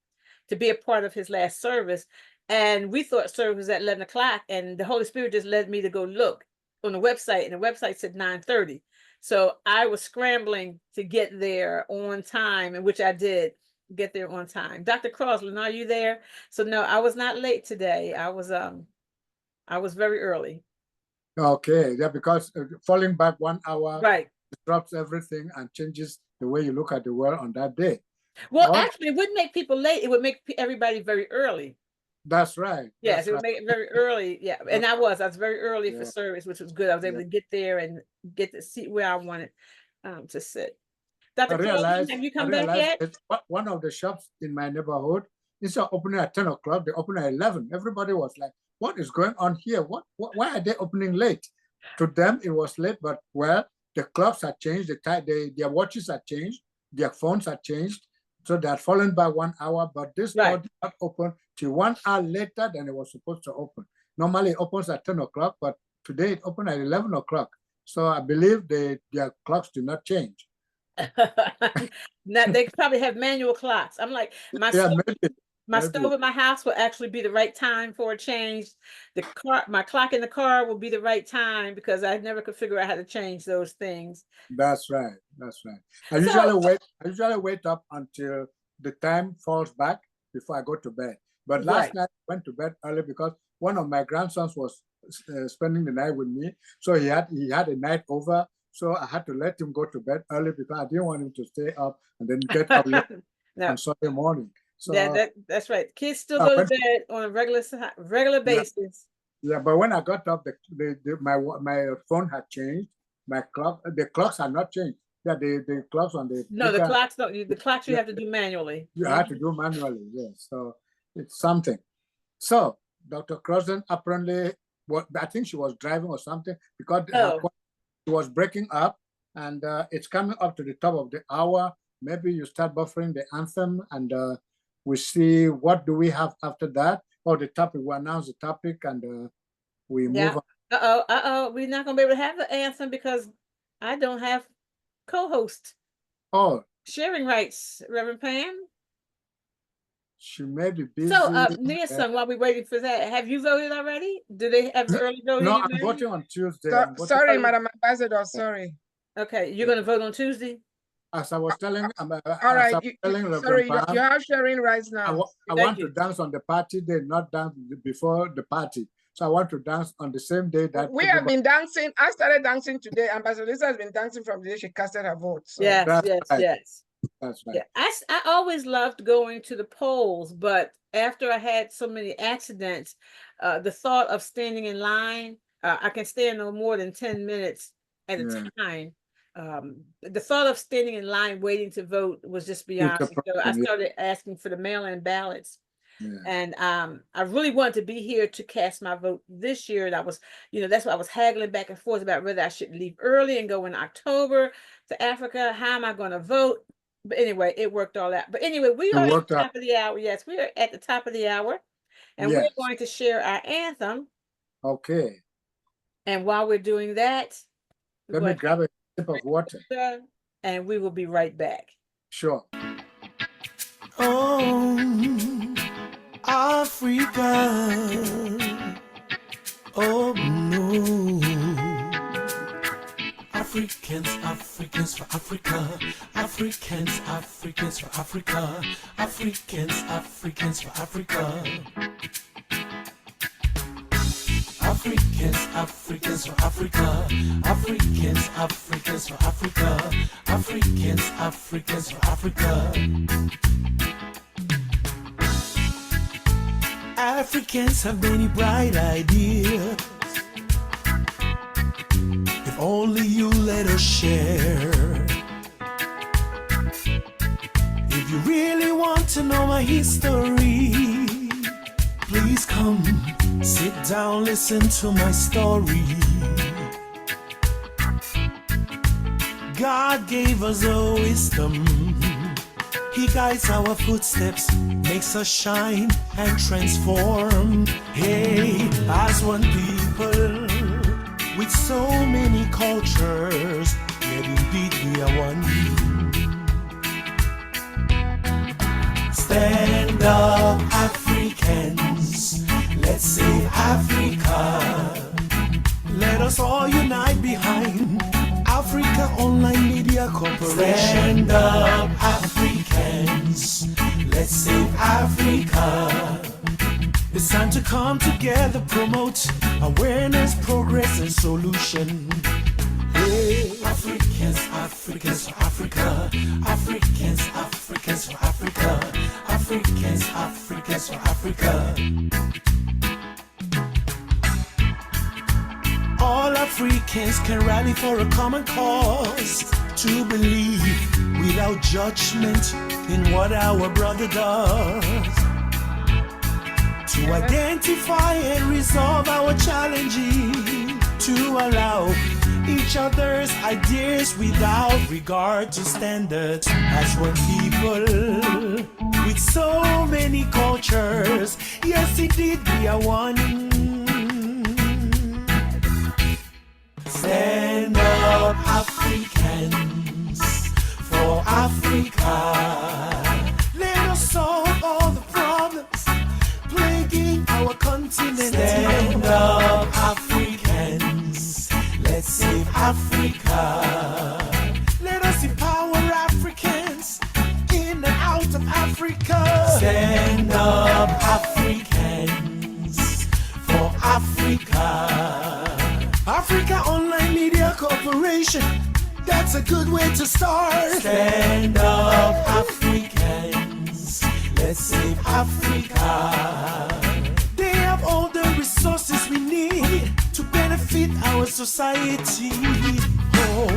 to be a part of his last service. And we thought service was at 11 o'clock. And the Holy Spirit just led me to go look on the website. And the website said 9:30. So I was scrambling to get there on time, and which I did get there on time. Dr. Crosslin, are you there? So no, I was not late today. I was very early. Okay, yeah, because falling back 1 hour disrupts everything and changes the way you look at the world on that day. Well, actually, it wouldn't make people late. It would make everybody very early. That's right. Yes, it would make it very early. Yeah, and I was very early for service, which was good. I was able to get there and get the seat where I wanted to sit. Dr. Crosslin, have you come back yet? One of the shops in my neighborhood, instead of opening at 10 o'clock, they open at 11. Everybody was like, what is going on here? Why are they opening late? To them, it was late, but well, the clocks are changed, their watches are changed, their phones are changed. So they had fallen by 1 hour, but this store did not open till 1 hour later than it was supposed to open. Normally it opens at 10 o'clock, but today it opened at 11 o'clock. So I believe their clocks do not change. Now they probably have manual clocks. I'm like, my stove at my house will actually be the right time for a change. My clock in the car will be the right time because I never could figure out how to change those things. That's right. That's right. I usually wait up until the time falls back before I go to bed. But last night I went to bed early because one of my grandsons was spending the night with me. So he had a night over. So I had to let him go to bed early because I didn't want him to stay up and then get up late on Sunday morning. So that's right. Kids still go to bed on a regular basis. Yeah, but when I got up, my phone had changed. The clocks are not changed. Yeah, the clocks on the the clocks don't. The clocks you have to do manually. You have to do manually. Yes, so it's something. So Dr. Crosslin apparently, I think she was driving or something because she was breaking up. and it's coming up to the top of the hour. Maybe you start buffering the anthem, and we see what do we have after that, or the topic. We announce the topic, and we move on. We're not gonna be able to have the anthem because I don't have co-host Oh, sharing rights, Reverend Pam. she may be busy. So, Niason, while we're waiting for that, have you voted already? Do they have the early voting? No, in I'm Maryland? voting on Tuesday. So, I'm voting- sorry, Madam Ambassador, sorry. Okay, you're gonna vote on Tuesday? As I was telling, All right, sorry, you Reverend Pam, have sharing rights I now. want to dance on the party day, not dance before the party. So I want to dance on the same day that We have been dancing. I started dancing today. Ambassador Lisa has been dancing from the day she casted her vote. So. Yes, That's yes, right. yes. That's right. Yeah, I always loved going to the polls, but after I had so many accidents, the thought of standing in line, I can stand no more than 10 minutes at a time. The thought of standing in line waiting to vote was just beyond me. So I started asking for the mail-in ballots. Yeah. And I really wanted to be here to cast my vote this year. And I was, that's why I was haggling back and forth about whether I should leave early and go in October to Africa. How am I going to vote? But anyway, it worked all out. But anyway, we are at the top of the hour. Yes, we are at the top of the hour. And we're going to share our anthem. Okay. And while we're doing that, let me grab a sip of water. And we will be right back. Sure. Oh, Africa. Oh, no. Africans, Africans for Africa. Africans, Africans for Africa. Africans, Africans for Africa. Africans, Africans for Africa. Africans, Africans for Africa. Africans, Africans for Africa. Africans have many bright ideas. If only you let us share. If you really want to know my history, please come, sit down, listen to my story. God gave us a wisdom. He guides our footsteps, makes us shine and transform. Hey, as one people, with so many cultures, yet indeed we are one. Stand up, Africans, let's save Africa. Let us all unite behind Africa Online Media Corporation. Stand up, Africans, let's save Africa. It's time to come together, promote awareness, progress, and solution. Hey. Africans, Africans for Africa. Africans, Africans for Africa. Africans, Africans for Africa. All Africans can rally for a common cause, to believe without judgment in what our brother does. To identify and resolve our challenges, to allow each other's ideas without regard to standards. As one people with so many cultures, yes indeed we are one. Stand up, Africans, for Africa. Let us solve all the problems plaguing our continent. Stand up, Africans, let's save Africa. Let us empower Africans in and out of Africa. Stand up, Africans, for Africa. Africa Online Media Corporation, that's a good way to start. Stand up, Africans, let's save Africa. They have all the resources we need to benefit our society. Oh.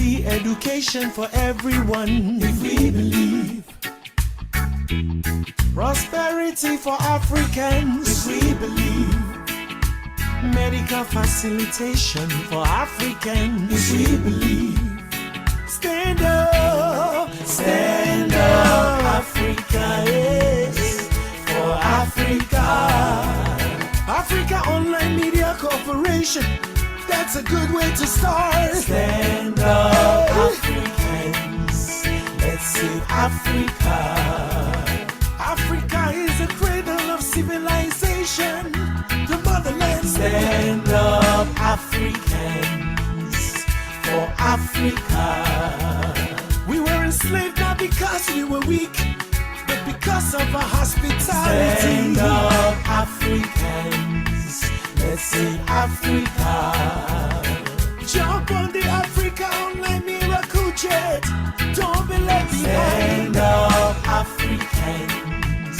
free education for everyone. If we believe prosperity for Africans, if we believe medical facilitation for Africans, if we believe stand up, Africa, yes, for Africa. Africa Online Media Corporation, that's a good way to start. Stand up, Africans, let's save Africa. Africa is a cradle of civilization, the motherland. Stand up, Africans, for Africa. We were enslaved not because we were weak, but because of our hospitality. Stand up, Africans, let's save Africa. Jump on the Africa Online Miracle Jet. Don't be left behind. Stand up, Africans,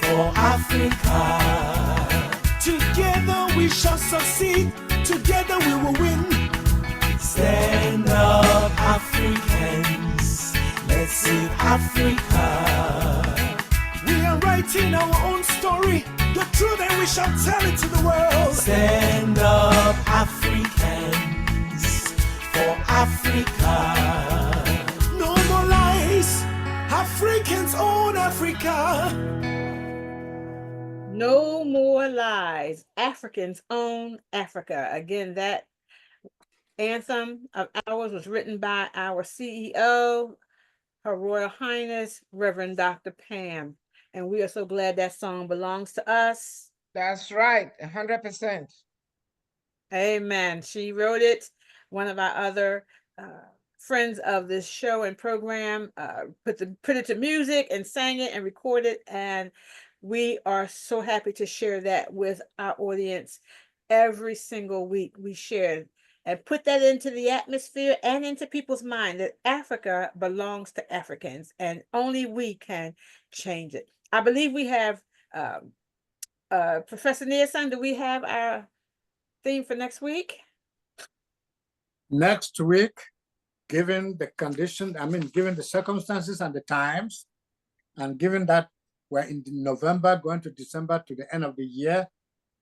for Africa. Together we shall succeed. Together we will win. Stand up, Africans, let's save Africa. We are writing our own story, the truth, and we shall tell it to the world. Stand up, Africans, for Africa. No more lies. Africans own Africa. No more lies. Africans own Africa. Again, that anthem of ours was written by our CEO, Her Royal Highness, Reverend Dr. Pam. And we are so glad that song belongs to us. That's right, 100%. Amen. She wrote it. One of our other friends of this show and program put it to music and sang it and recorded it. And we are so happy to share that with our audience. Every single week we share and put that into the atmosphere and into people's mind that Africa belongs to Africans and only we can change it. I believe we have Professor Nielsen, do we have our theme for next week? Next week, given the condition, given the circumstances and the times, and given that we're in November, going to December to the end of the year,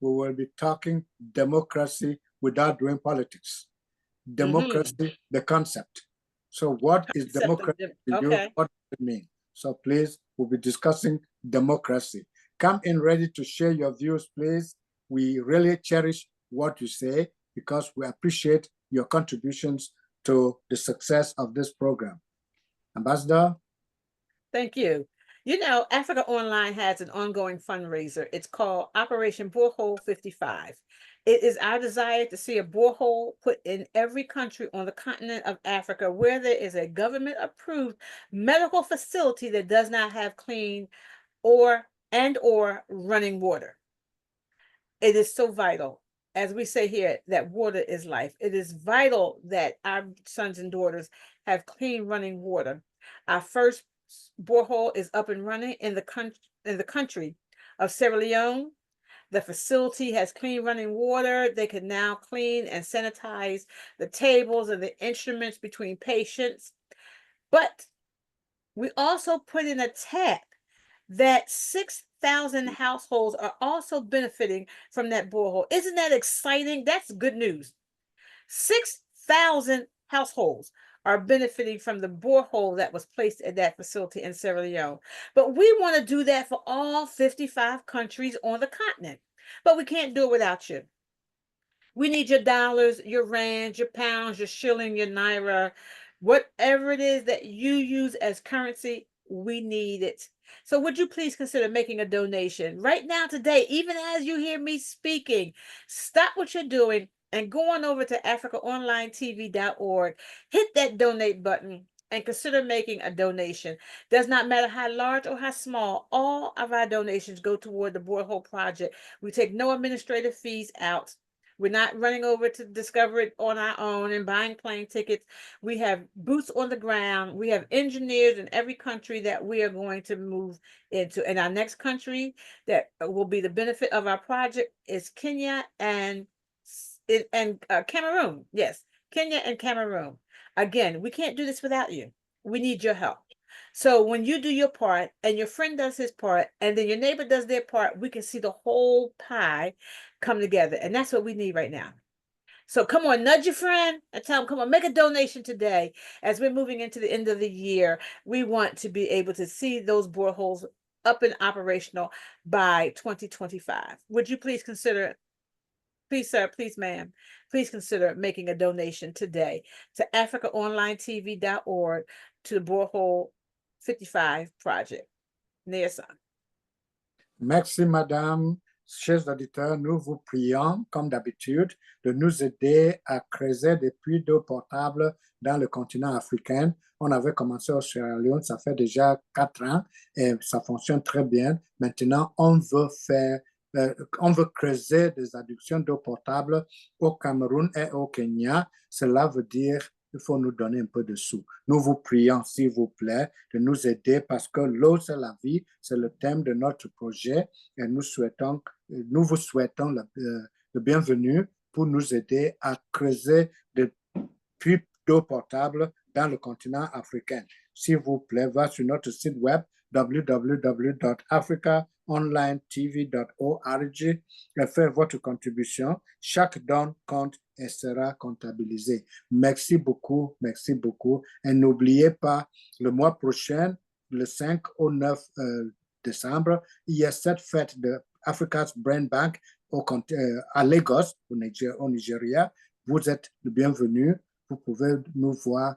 we will be talking democracy without doing politics. Democracy, the concept. So what is democracy to you? What does it mean? So please, we'll be discussing democracy. Come in ready to share your views, please. We really cherish what you say because we appreciate your contributions to the success of this program. Ambassador? Thank you. You know, Africa Online has an ongoing fundraiser. It's called Operation Borehole 55. It is our desire to see a borehole put in every country on the continent of Africa where there is a government-approved medical facility that does not have clean or running water. It is so vital. As we say here, that water is life. It is vital that our sons and daughters have clean running water. Our first borehole is up and running in the country of Sierra Leone. The facility has clean running water. They can now clean and sanitize the tables and the instruments between patients. But we also put in a tag that 6,000 households are also benefiting from that borehole. Isn't that exciting? That's good news. 6,000 households are benefiting from the borehole that was placed at that facility in Sierra Leone. But we want to do that for all 55 countries on the continent. But we can't do it without you. We need your dollars, your rands, your pounds, your shilling, your naira, whatever it is that you use as currency, we need it. So would you please consider making a donation right now today, even as you hear me speaking? Stop what you're doing and go on over to AfricaOnlineTV.org, hit that donate button and consider making a donation. Does not matter how large or how small, all of our donations go toward the borehole project. We take no administrative fees out. We're not running over to discover it on our own and buying plane tickets. We have boots on the ground. We have engineers in every country that we are going to move into. And our next country that will be the benefit of our project is Kenya and Cameroon. Yes, Kenya and Cameroon. Again, we can't do this without you. We need your help. So when you do your part and your friend does his part and then your neighbor does their part, we can see the whole pie come together. And that's what we need right now. So come on, nudge your friend and tell them, come on, make a donation today. As we're moving into the end of the year, we want to be able to see those boreholes up and operational by 2025. Would you please consider, please, sir, please, ma'am, please consider making a donation today to AfricaOnlineTV.org to the Borehole 55 project. Nia Song. Merci, madame. Chers auditeurs, nous vous prions, comme d'habitude, de nous aider à creuser des puits d'eau potable dans le continent africain. On avait commencé au Sierra Leone, ça fait déjà 4 ans et ça fonctionne très bien. Maintenant, on veut creuser des adductions d'eau potable au Cameroun et au Kenya. Cela veut dire qu'il faut nous donner un peu de sous. Nous vous prions, s'il vous plaît, de nous aider parce que l'eau, c'est la vie, c'est le thème de notre projet et nous vous souhaitons le bienvenu pour nous aider à creuser des puits d'eau potable dans le continent africain. S'il vous plaît, va sur notre site web www.africaonlinetv.org et faites votre contribution. Chaque don compte et sera comptabilisé. Merci beaucoup, merci beaucoup. Et n'oubliez pas, le mois prochain, le 5 au 9 décembre, il y a cette fête de Africa's Brain Bank à Lagos, au Nigeria. Vous êtes le bienvenu. Vous pouvez nous voir.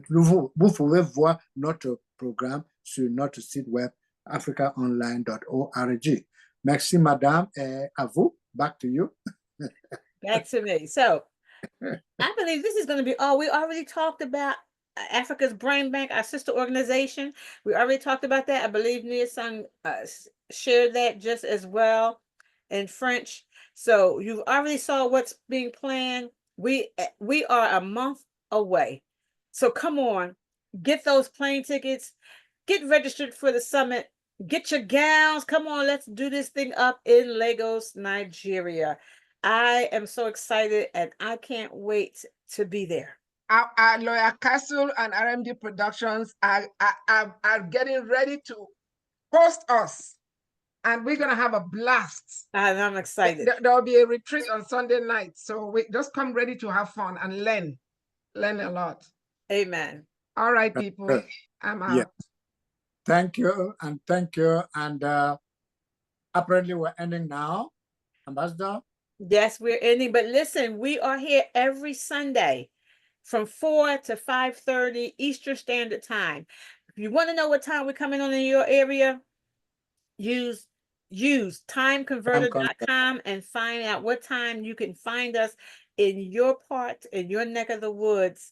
Vous pouvez voir notre programme sur notre site web africaonline.org. Merci, madame, et à vous. Back to you. Back to me. So I believe this is going to be all. We already talked about Africa's Brain Bank, our sister organization. We already talked about that. I believe Nia Sung shared that just as well in French. So you've already saw what's being planned. We are a month away. So come on, get those plane tickets, get registered for the summit, get your gowns. Come on, let's do this thing up in Lagos, Nigeria. I am so excited and I can't wait to be there. Our Lawyer Castle and RMD Productions are getting ready to host us. And we're going to have a blast. And I'm excited. There will be a retreat on Sunday night. So we just come ready to have fun and learn a lot. Amen. All right, people. I'm out. Yeah. Thank you. And apparently we're ending now. Ambassador? Yes, we're ending. But listen, we are here every Sunday from 4 to 5:30 Eastern Standard Time. If you want to know what time we're coming on in your area, use timeconverter.com and find out what time you can find us in your part, in your neck of the woods